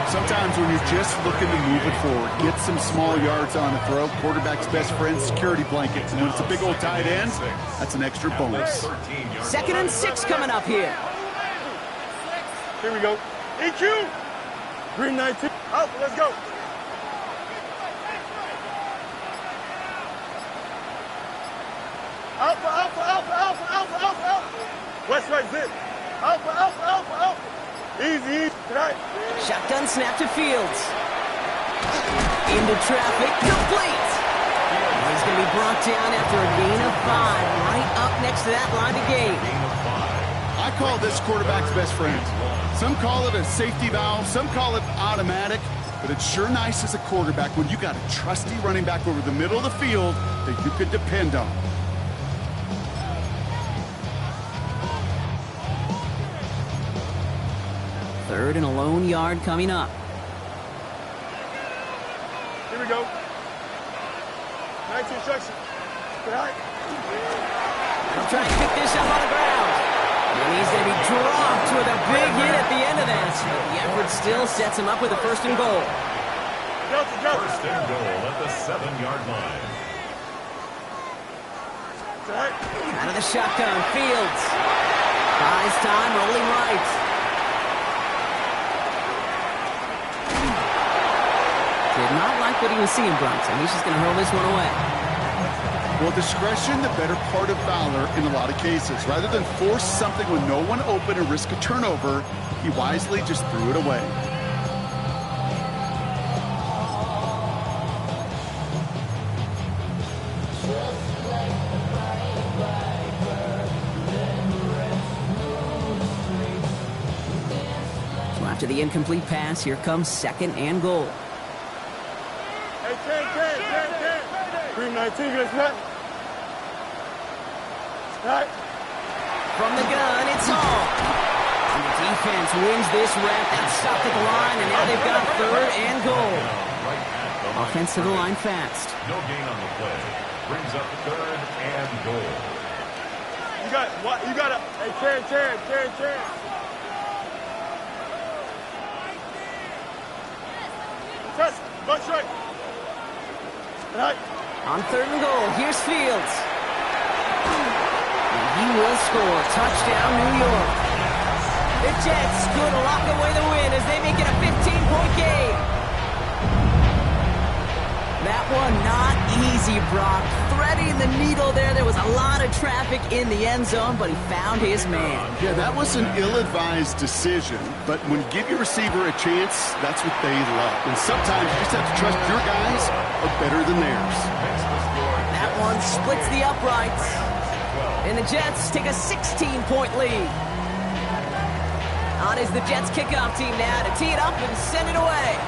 Sometimes when you're just looking to move it forward, get some small yards on a throw, quarterback's best friend, security blanket. And when it's a big old tight end, that's an extra bonus. 2nd and 6 coming up here. Here we go. EQ. 319. Up, let's go. Alpha. West right zip. Alpha. Easy. Tonight. Shotgun snap to Fields. Into traffic, complete. He's going to be brought down after a gain of 5, right up next to that line of gain. I call this quarterback's best friend. Some call it a safety valve, some call it automatic, but it's sure nice as a quarterback when you got a trusty running back over the middle of the field that you could depend on. Third and a lone yard coming up. Here we go. 19 instruction. Tonight. He'll try and pick this up on the ground. And he's going to be dropped with a big hit at the end of that. But the effort still sets him up with a 1st and goal. First and goal at the 7-yard line. Tonight. Out of the shotgun, Fields. Buys time, rolling right. Did not like what he was seeing, Bronson. He's just going to hurl this one away. Well, discretion, the better part of valor in a lot of cases. Rather than force something with no one open and risk a turnover, he wisely just threw it away. After the incomplete pass, here comes 2nd and goal. Hey, 10. 319, get that. Right. From the gun, it's Hall. And the defense wins this rep. That's stopped at the line, and now they've got 3rd and goal. Offense to the line fast. No gain on the play. Brings up 3rd and goal. You got a, hey, 10. Test, butt straight. Right. On 3rd and goal, here's Fields. And he will score. Touchdown, New York. The Jets could lock away the win as they make it a 15-point game. That one not easy, Brock. Threading the needle there. There was a lot of traffic in the end zone, but he found his man. Yeah, that was an ill-advised decision, but when you give your receiver a chance, that's what they love. And sometimes you just have to trust your guys are better than theirs. That one splits the uprights. And the Jets take a 16-point lead. On is the Jets kickoff team now to tee it up and send it away.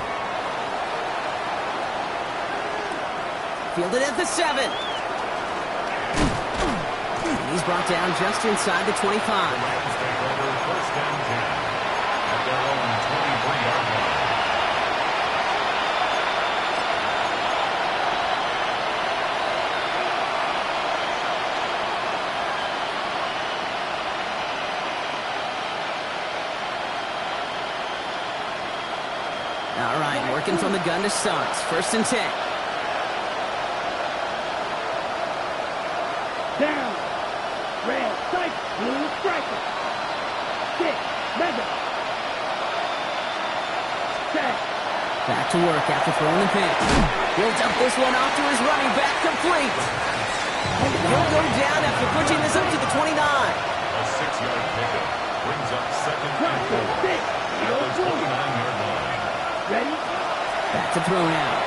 Fielded at the 7. And he's brought down just inside the 25. First and 10 at their own 23-yard line. All right, working from the gun to Suggs. 1st and 10. Down. Red, strike, blue, striker. 6, mega. Set. Back to work after throwing the pick. He'll dump this one off to his running back, complete. He'll go down after pushing this up to the 29. A 6-yard pickup brings up 2nd and goal at the 29-yard line. Ready? Back to throw now.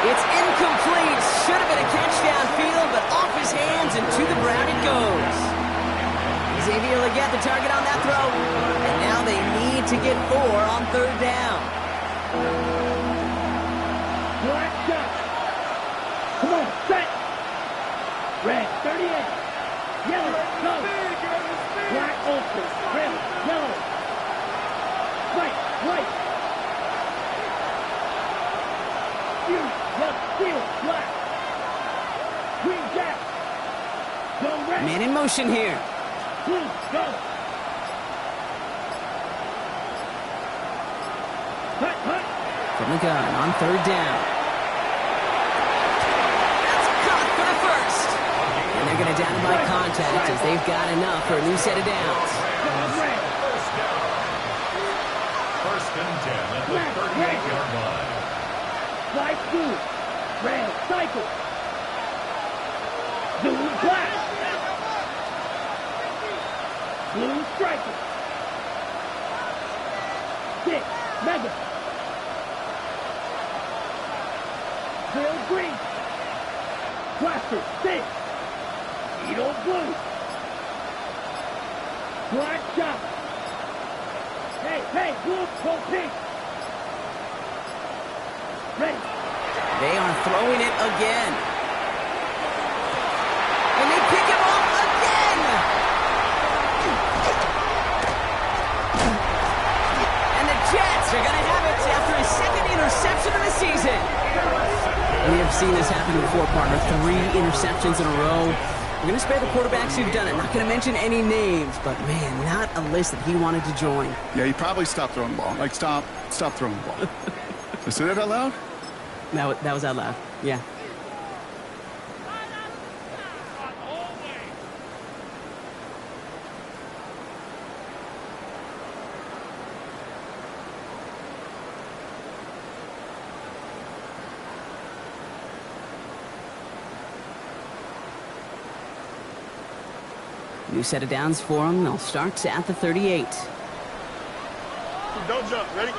It's incomplete. Should have been a catch downfield, but off his hands and to the ground it goes. Xavier Legette the target on that throw. And now they need to get 4 on 3rd down. Black shot. Come on, set. Red, 38. Yellow, go. Black ultra. Red, yellow. White. Steel, black. Green jack. Go red. Man in motion here. Blue, go. Hut. From the gun on 3rd down. That's caught for the 1st. And they're going to down him by contact as they've got enough for a new set of downs. Red. 1st and 10 at the 38-yard line. White, blue. Red, cycle. Blue, black. Blue, striker. 6, mega. Drill, green. Blaster, 6. Edo, blue. Black shot. Hey, blue, go pink. Ready. They are throwing it again. And they pick him off again. And the Jets are going to have it after his 2nd interception of the season. We have seen this happen before, partner. 3 interceptions in a row. We're going to spare the quarterbacks who've done it. Not going to mention any names, but man, not a list that he wanted to join. Yeah, he probably stopped throwing the ball. Like, stop throwing the ball. Did I say that out loud? That was out loud. Yeah. New set of downs for them. They'll start at the 38. Don't jump. Ready?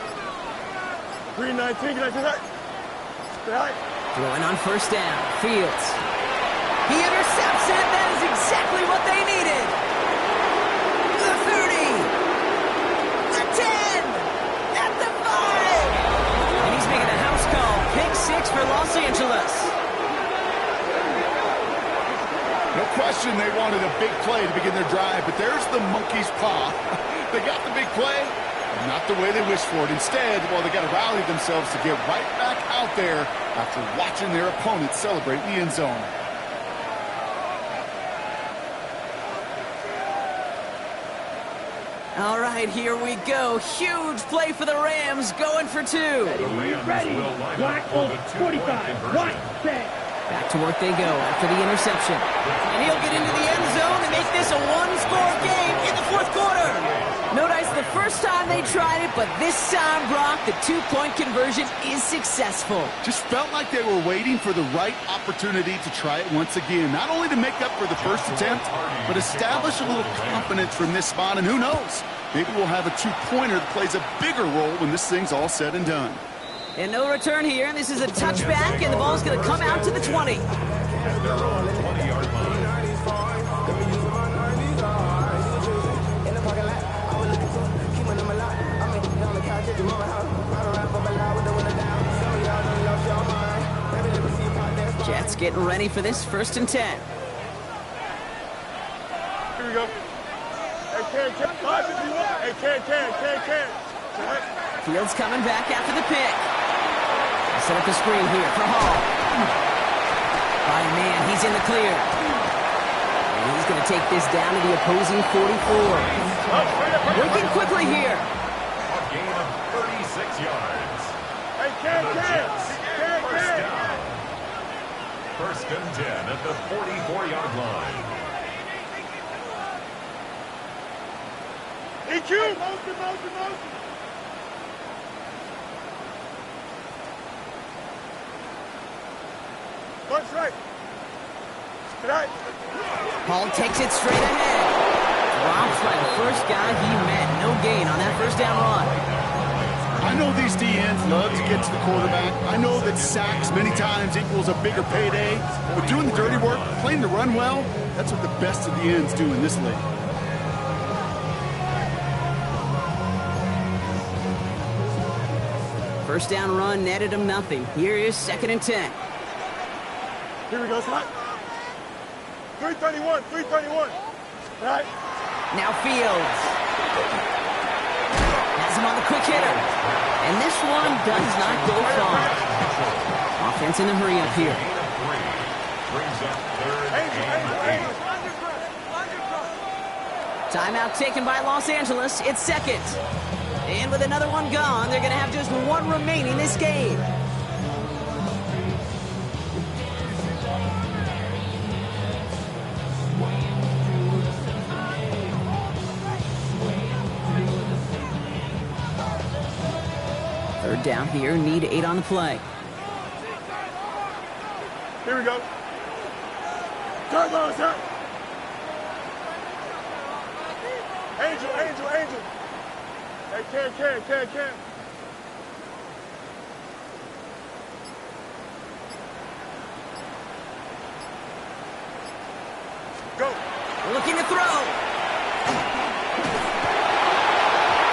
319. Get that. Right. Throwing on 1st down. Fields. He intercepts it. That is exactly what they needed. The 30. The they wanted a big play to begin their drive, but there's the monkey's paw. They got the big play, not the way they wished for it. Instead, well, they got to rally themselves to get right back out there after watching their opponent celebrate in the end zone. All right, here we go. Huge play for the Rams, going for 2. Ready. Black on 45. White, set. Back to work they go after the interception. And he'll get into the end zone and make this a one-score game in the fourth quarter. No dice the first time they tried it, but this time, Brock, the two-point conversion is successful. Just felt like they were waiting for the right opportunity to try it once again. Not only to make up for the first attempt, but establish a little confidence from this spot. And who knows, maybe we'll have a two-pointer that plays a bigger role when this thing's all said and done. And no return here, and this is a touchback, and the ball's going to come out to the 20. At their own 20-yard line. Jets getting ready for this 1st and 10. Here we go. Hey, Ken. Fields coming back after the pick. Set up the screen here for Hall. By man, he's in the clear. And he's going to take this down to the opposing 44. Working quickly here. A gain of 36 yards. Hey, And the Ken. Jets, first down. 1st and 10 at the 44-yard line. EQ. Motion. Punch right. Right. Hall takes it straight ahead. Drops by the first guy he met. No gain on that 1st down run. I know these DNs love to get to the quarterback. I know that sacks many times equals a bigger payday. But doing the dirty work, playing the run well, that's what the best of the ends do in this league. First down run netted him nothing. Here is 2nd and 10. Here we go, slot. 331. Right. Now Fields. Has him on the quick hitter. And this one does not go far. Offense in a hurry up here. Gain of 3. Brings up 3rd and 8. Timeout taken by Los Angeles. It's 2nd. And with another one gone, they're going to have just one remaining this game. Third down here, need 8 on the play. Here we go. Turbo, sir. Angel. Hey, Ken. Go. Looking to throw.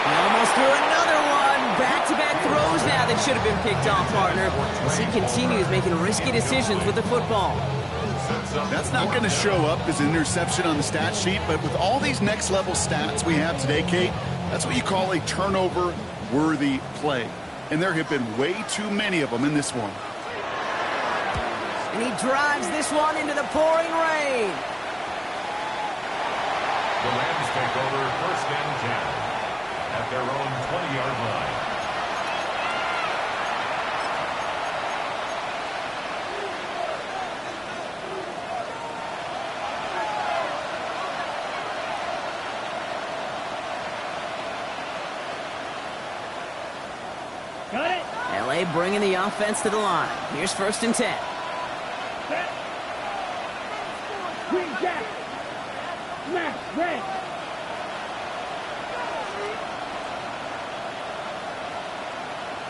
He almost threw another one. Back-to-back throws now that should have been picked off, partner. As he continues making risky decisions with the football. That's not going to show up as an interception on the stat sheet, but with all these next-level stats we have today, Kate, that's what you call a turnover-worthy play. And there have been way too many of them in this one. And he drives this one into the pouring rain. The Rams take over 1st and 10 at their own 20-yard line. Got it. LA bringing the offense to the line. Here's 1st and 10. Set. Green jack. Smash red.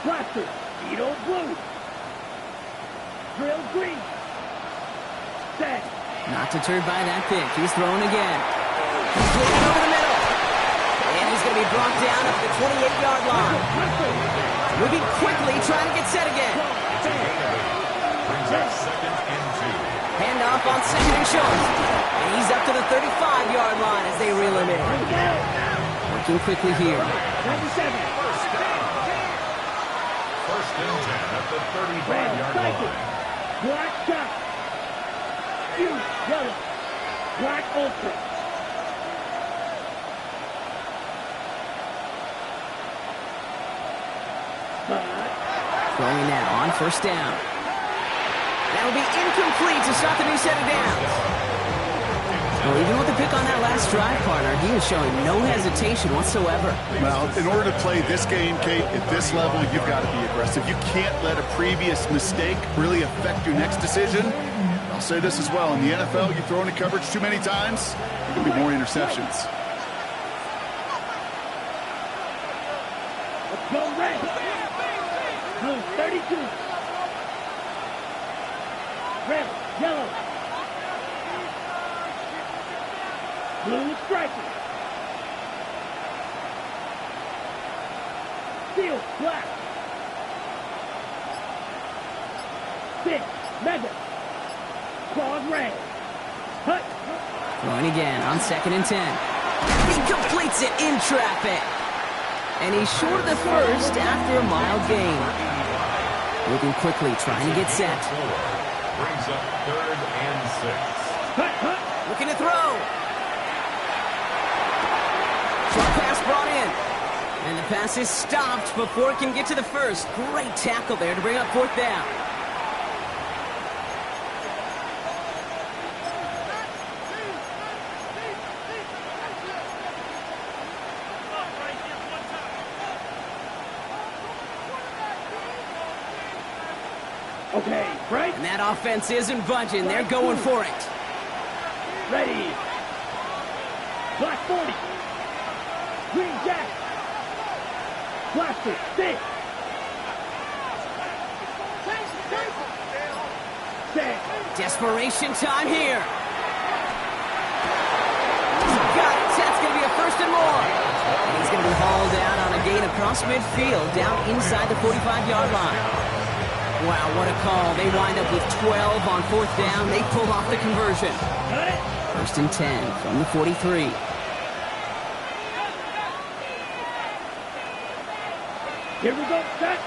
Blaster. Beetle blue. Drill green. Set. Not deterred by that pick. He's throwing again. He's looking over the middle. And he's going to be brought down up the 28-yard line. Moving quickly, trying to get set again. Brings up 2nd and 2. Handoff on 2nd and short. And he's up to to the 35-yard line as they reel him in. Working quickly here. 97. First and 10 at the 35-yard line. Black shot. Yellow. Black ultra. Throwing now on first down. That'll be incomplete to start the new set of downs. Well, even with the pick on that last drive, partner, he is showing no hesitation whatsoever. Well, in order to play this game, Kate, at this level, you've got to be aggressive. You can't let a previous mistake really affect your next decision. I'll say this as well. In the NFL, you throw into coverage too many times, there could be more interceptions. Let's go red. Blue 32. Red, yellow. Blue striker. Steel, black. 6, mega. Claws red. Hut. Throwing again on 2nd and 10. He completes it in traffic. And he's short of the first after a mild gain. Moving quickly, trying to get set. Brings up 3rd and 6. Hut. Looking to throw. Short pass brought in. And the pass is stopped before it can get to the first. Great tackle there to bring up 4th down. Okay, right? And that offense isn't budging. They're going for it. Ready. Black 40. Green jack. Blaster, 6. 6. Desperation time here. He's got it. That's going to be a 1st and more. And he's going to be hauled down on a gain across midfield, down inside the 45-yard line. Wow, what a call. They wind up with 12 on 4th down. They pull off the conversion. 1st and 10 from the 43. Here we go, set.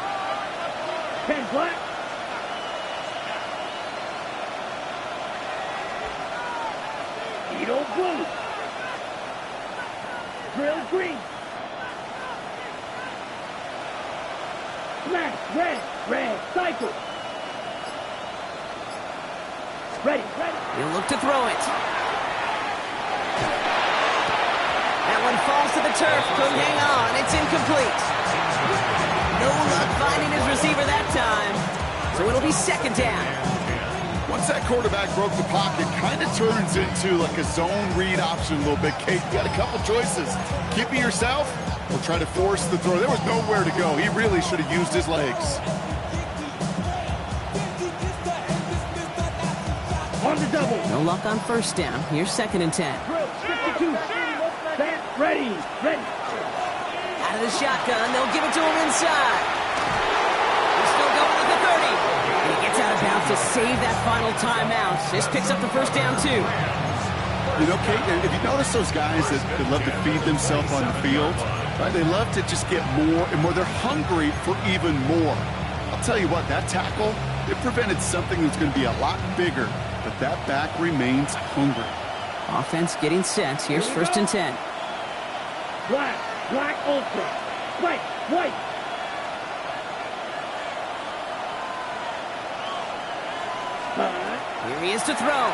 10 black. Edo blue. Drill green. Smash red, cycle. Ready. He'll look to throw it. That one falls to the turf. Couldn't hang on. It's incomplete. No luck finding his receiver that time. So it'll be 2nd down. Once that quarterback broke the pocket, kind of turns into like a zone read option a little bit. Kate, you got a couple choices. Keep it yourself or try to force the throw. There was nowhere to go. He really should have used his legs. On the double. No luck on 1st down. Here's 2nd and 10. Drill 52. Set. Ready. Out of the shotgun. They'll give it to him inside. He's still going with the 30. And he gets out of bounds to save that final timeout. This picks up the 1st down, too. You know, Kate, if you notice those guys that love to feed themselves on the field, right? They love to just get more and more. They're hungry for even more. I'll tell you what, that tackle, it prevented something that's going to be a lot bigger, but that back remains hungry. Offense getting set. Here's 1st and 10. Black ultra. White. Here he is to throw.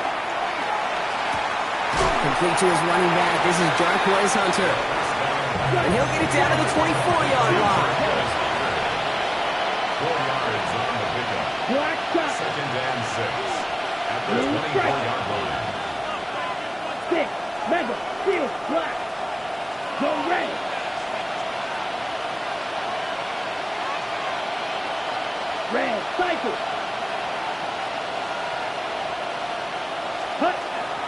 Complete to his running back. This is Jarquez Hunter. And he'll get it down to the 24-yard line. 4 yards on the pickup. Black shot. 2nd and 6 at the 24-yard line. 6. Mega. Steel. Black. Go red. Red. Cycle. Hut.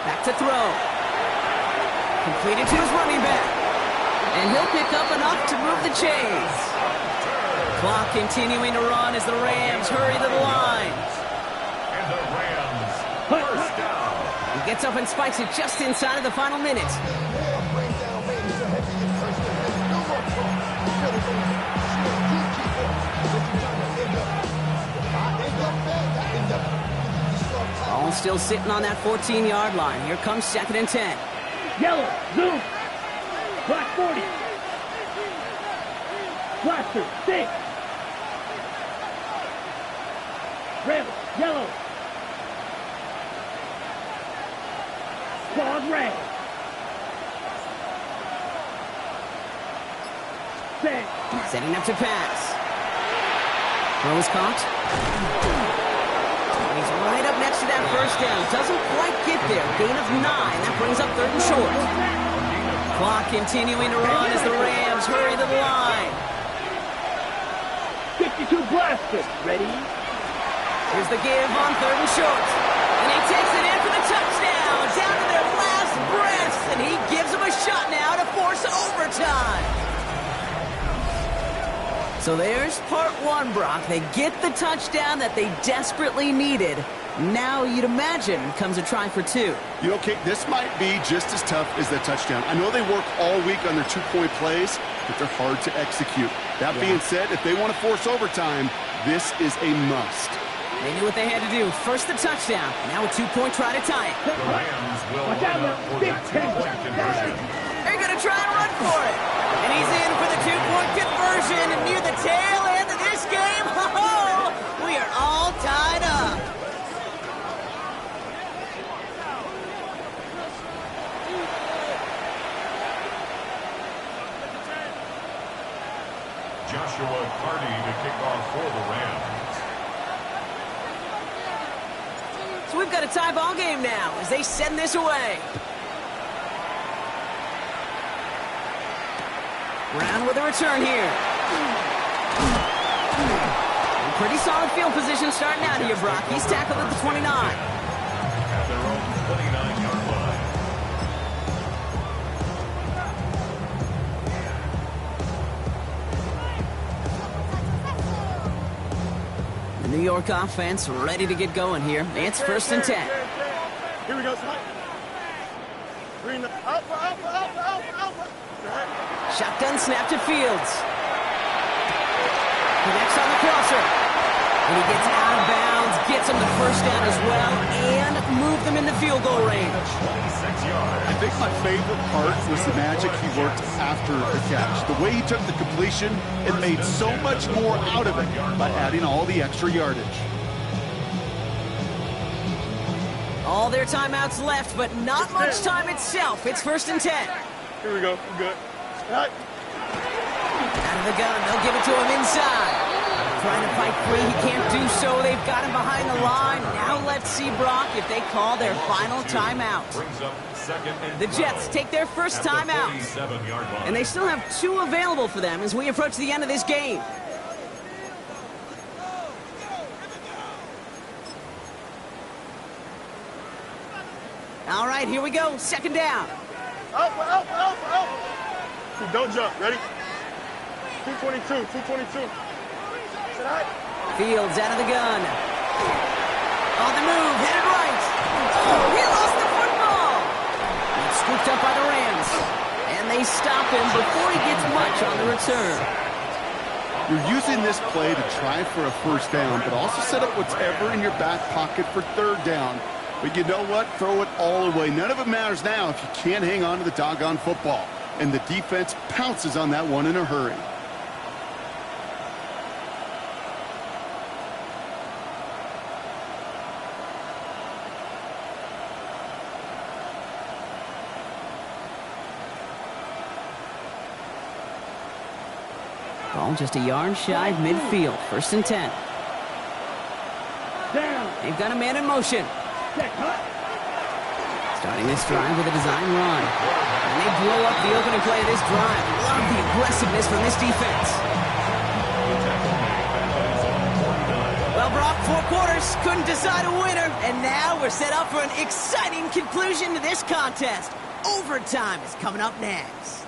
Back to throw. Completed to his running back. And he'll pick up enough to move the chains. Clock continuing to run as the Rams hurry to the line. And the Rams, 1st down. He Gets up and spikes it just inside of the final minute. All still sitting on that 14-yard line. Here comes 2nd and 10. Yellow, zoom. Black 40. Blaster, 6. Red, yellow. Claws, red. 6. Setting up to pass. Throw is caught. He's right up next to that first down. Doesn't quite get there. Gain of 9. That brings up 3rd and short. Clock continuing to run as the Rams hurry to the line. 52 blaster. Ready? Here's the give on 3rd and short. And he takes it in for the touchdown. Down to their last breaths. And he gives them a shot now to force overtime. So there's part 1, Brock. They get the touchdown that they desperately needed. Now, you'd imagine, comes a try for 2. You know, Kate, this might be just as tough as that touchdown. I know they work all week on their 2-point plays, but they're hard to execute. That being said, if they want to force overtime, this is a must. They knew what they had to do. First the touchdown. Now a 2-point try to tie it. The Rams will line up for that 2-point conversion. They're going to try and run for it. And he's in for the 2-point conversion. And near the tail end of this game, we are all tied up. Joshua Carty to kick off for the Rams. So we've got a tie ball game now as they send this away. Brown with a return here. Pretty solid field position starting out here, Brock. He's tackled at the 29. At their own 29-yard line. The New York offense ready to get going here. It's 1st and 10. Here we go, son. Green, alpha. Shotgun snap to Fields. Connects on the crosser. And he gets out of bounds, gets him the first down as well, and move them in the field goal range. 26 yards. I think my favorite part was the magic he worked after the catch. The way he took the completion and made so much more out of it by adding all the extra yardage. All their timeouts left, but not much time itself. It's 1st and 10. Here we go. We're good. All right. Out of the gun, they'll give it to him inside. Trying to fight free, he can't do so. They've got him behind the line. Now let's see, Brock, if they call their final timeout. Brings up 2nd and The Jets take their first timeout. 47-yard line. And they still have 2 available for them as we approach the end of this game. All right, here we go. 2nd down. Alpha. Don't jump. Ready? 222. Fields out of the gun. On the move, headed right. Oh, he lost the football. It's scooped up by the Rams. And they stop him before he gets much on the return. You're using this play to try for a first down, but also set up whatever in your back pocket for 3rd down. But you know what? Throw it all away. None of it matters now if you can't hang on to the doggone football. And the defense pounces on that one in a hurry. Ball just a yard shy of midfield. 1st and 10. Down. They've got a man in motion. Check, cut. Starting this drive with a design run. And they blow up the opening play of this drive. Love the aggressiveness from this defense. Well, Brock, 4 quarters couldn't decide a winner. And now we're set up for an exciting conclusion to this contest. Overtime is coming up next.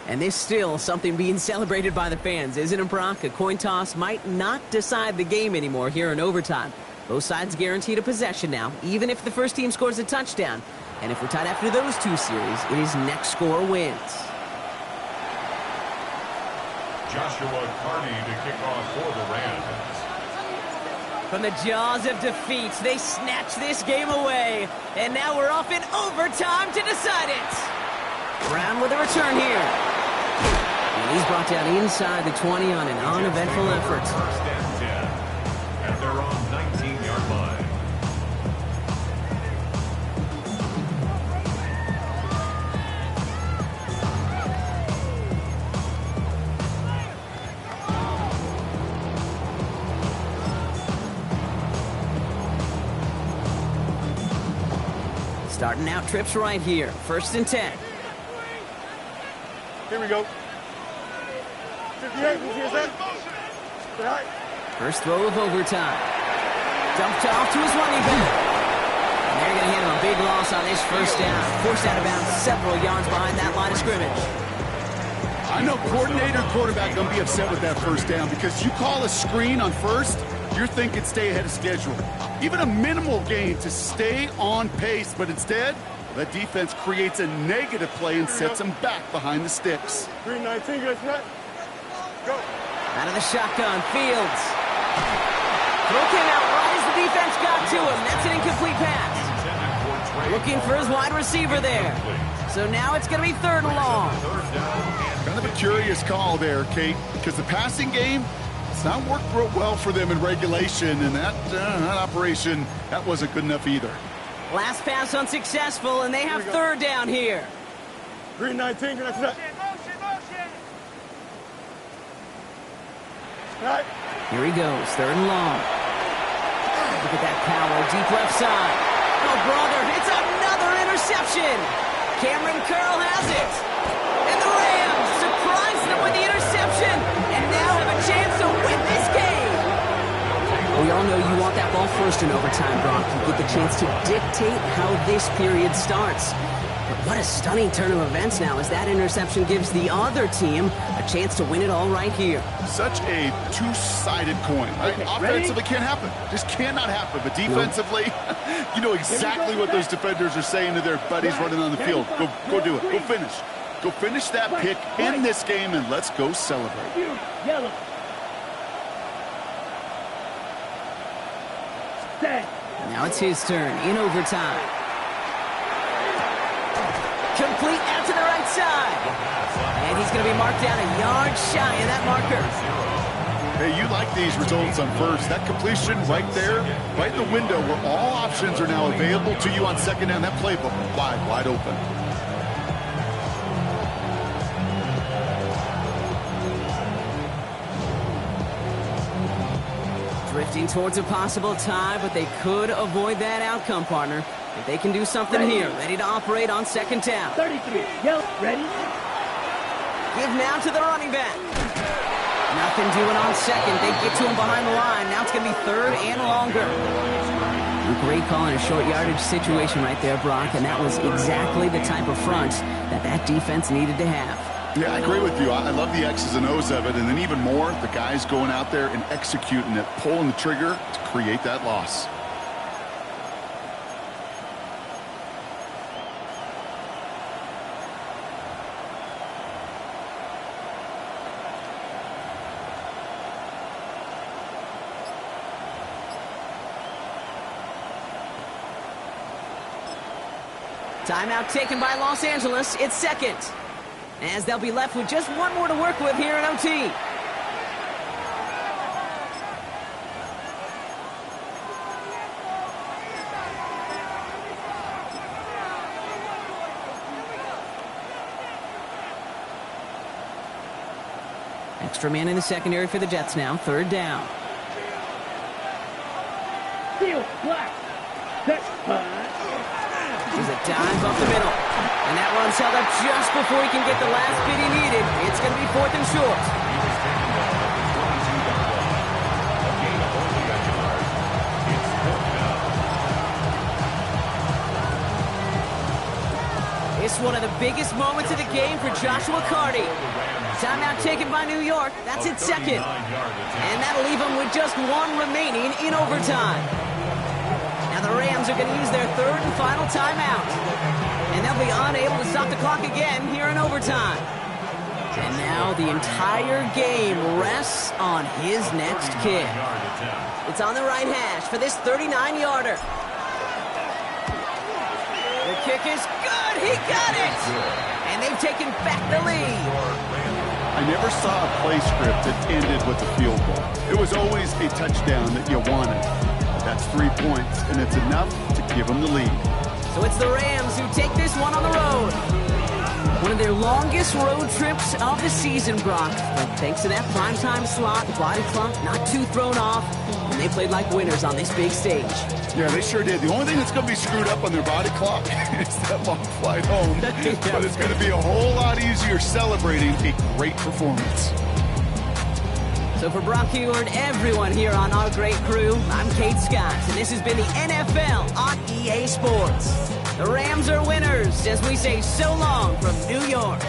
And there's still something being celebrated by the fans, isn't it, Brock? A coin toss might not decide the game anymore here in overtime. Both sides guaranteed a possession now, even if the first team scores a touchdown. And if we're tied after those two series, it is next score wins. Joshua Carney to kick off for the Rams. From the jaws of defeat, they snatch this game away. And now we're off in overtime to decide it. Brown with a return here. And he's brought down inside the 20 on an uneventful effort. First and 10 at their own 19-yard line. Starting out trips right here. First and 10. Here we go. 58, we'll see a set. First throw of overtime. Dumped off to his running back. And they're going to hand him a big loss on this first down. Forced out of bounds several yards behind that line of scrimmage. I know coordinator and quarterback going to be upset with that first down because you call a screen on first, you're thinking stay ahead of schedule. Even a minimal gain to stay on pace, but instead, that defense creates a negative play and sets them back behind the sticks. 319, good set. Go. Out of the shotgun, Fields. Throw came out right as the defense got to him. That's an incomplete pass. Looking for his wide receiver there. So now it's going to be third and long. Kind of a curious call there, Kate, because the passing game, it's not worked real well for them in regulation, and that operation, that wasn't good enough either. Last pass unsuccessful, and they have third down here. 319, good set. Right. Here he goes, third and long. Look at that power, deep left side. Oh, brother, it's another interception. Cameron Curl has it. And the Rams surprise them with the interception and now have a chance to win this game. We all know you want that ball first in overtime, Brock. You get the chance to dictate how this period starts. But what a stunning turn of events now as that interception gives the other team a chance to win it all right here. Such a two-sided coin. Right? Offensively can't happen. Just cannot happen. But defensively, you know exactly what those defenders are saying to their buddies running on the field. Go do it. Go finish. Go finish that pick in this game, and let's go celebrate. Yellow. Now it's his turn in overtime. Complete out to the right side. And he's going to be marked down a yard shy of that marker. Hey, you like these results on first. That completion right there, right in the window where all options are now available to you on second down. That playbook wide open. Drifting towards a possible tie, but they could avoid that outcome, partner. If they can do something here, ready to operate on second down. 33, yellow, ready? Give now to the running back. Nothing doing on second. They get to him behind the line. Now it's going to be third and longer. Great call in a short yardage situation right there, Brock, and that was exactly the type of front that defense needed to have. Yeah, I agree with you. I love the X's and O's of it, and then even more, the guys going out there and executing it, pulling the trigger to create that loss. Timeout taken by Los Angeles. It's second, as they'll be left with just one more to work with here in OT. Extra man in the secondary for the Jets now. Third down. Field, black. Set, There's a dive up the middle. And that one's held up just before he can get the last bit he needed. It's going to be fourth and short. It's one of the biggest moments of the game for Joshua Carney. Timeout taken by New York. That's its second. And that'll leave him with just one remaining in overtime. Now the Rams are going to use their third and final timeout. And they'll be unable to stop the clock again here in overtime. And now the entire game rests on his next kick. It's on the right hash for this 39-yarder. The kick is good. He got it. And they've taken back the lead. I never saw a play script that ended with a field goal. It was always a touchdown that you wanted. That's 3 points, and it's enough to give them the lead. So it's the Rams who take this one on the road. One of their longest road trips of the season, Brock. But thanks to that primetime slot, the body clock not too thrown off, and they played like winners on this big stage. Yeah, they sure did. The only thing that's going to be screwed up on their body clock is that long flight home. But it's going to be a whole lot easier celebrating a great performance. So for Brock Huard, everyone here on our great crew, I'm Kate Scott, and this has been the NFL on EA Sports. The Rams are winners as we say so long from New York.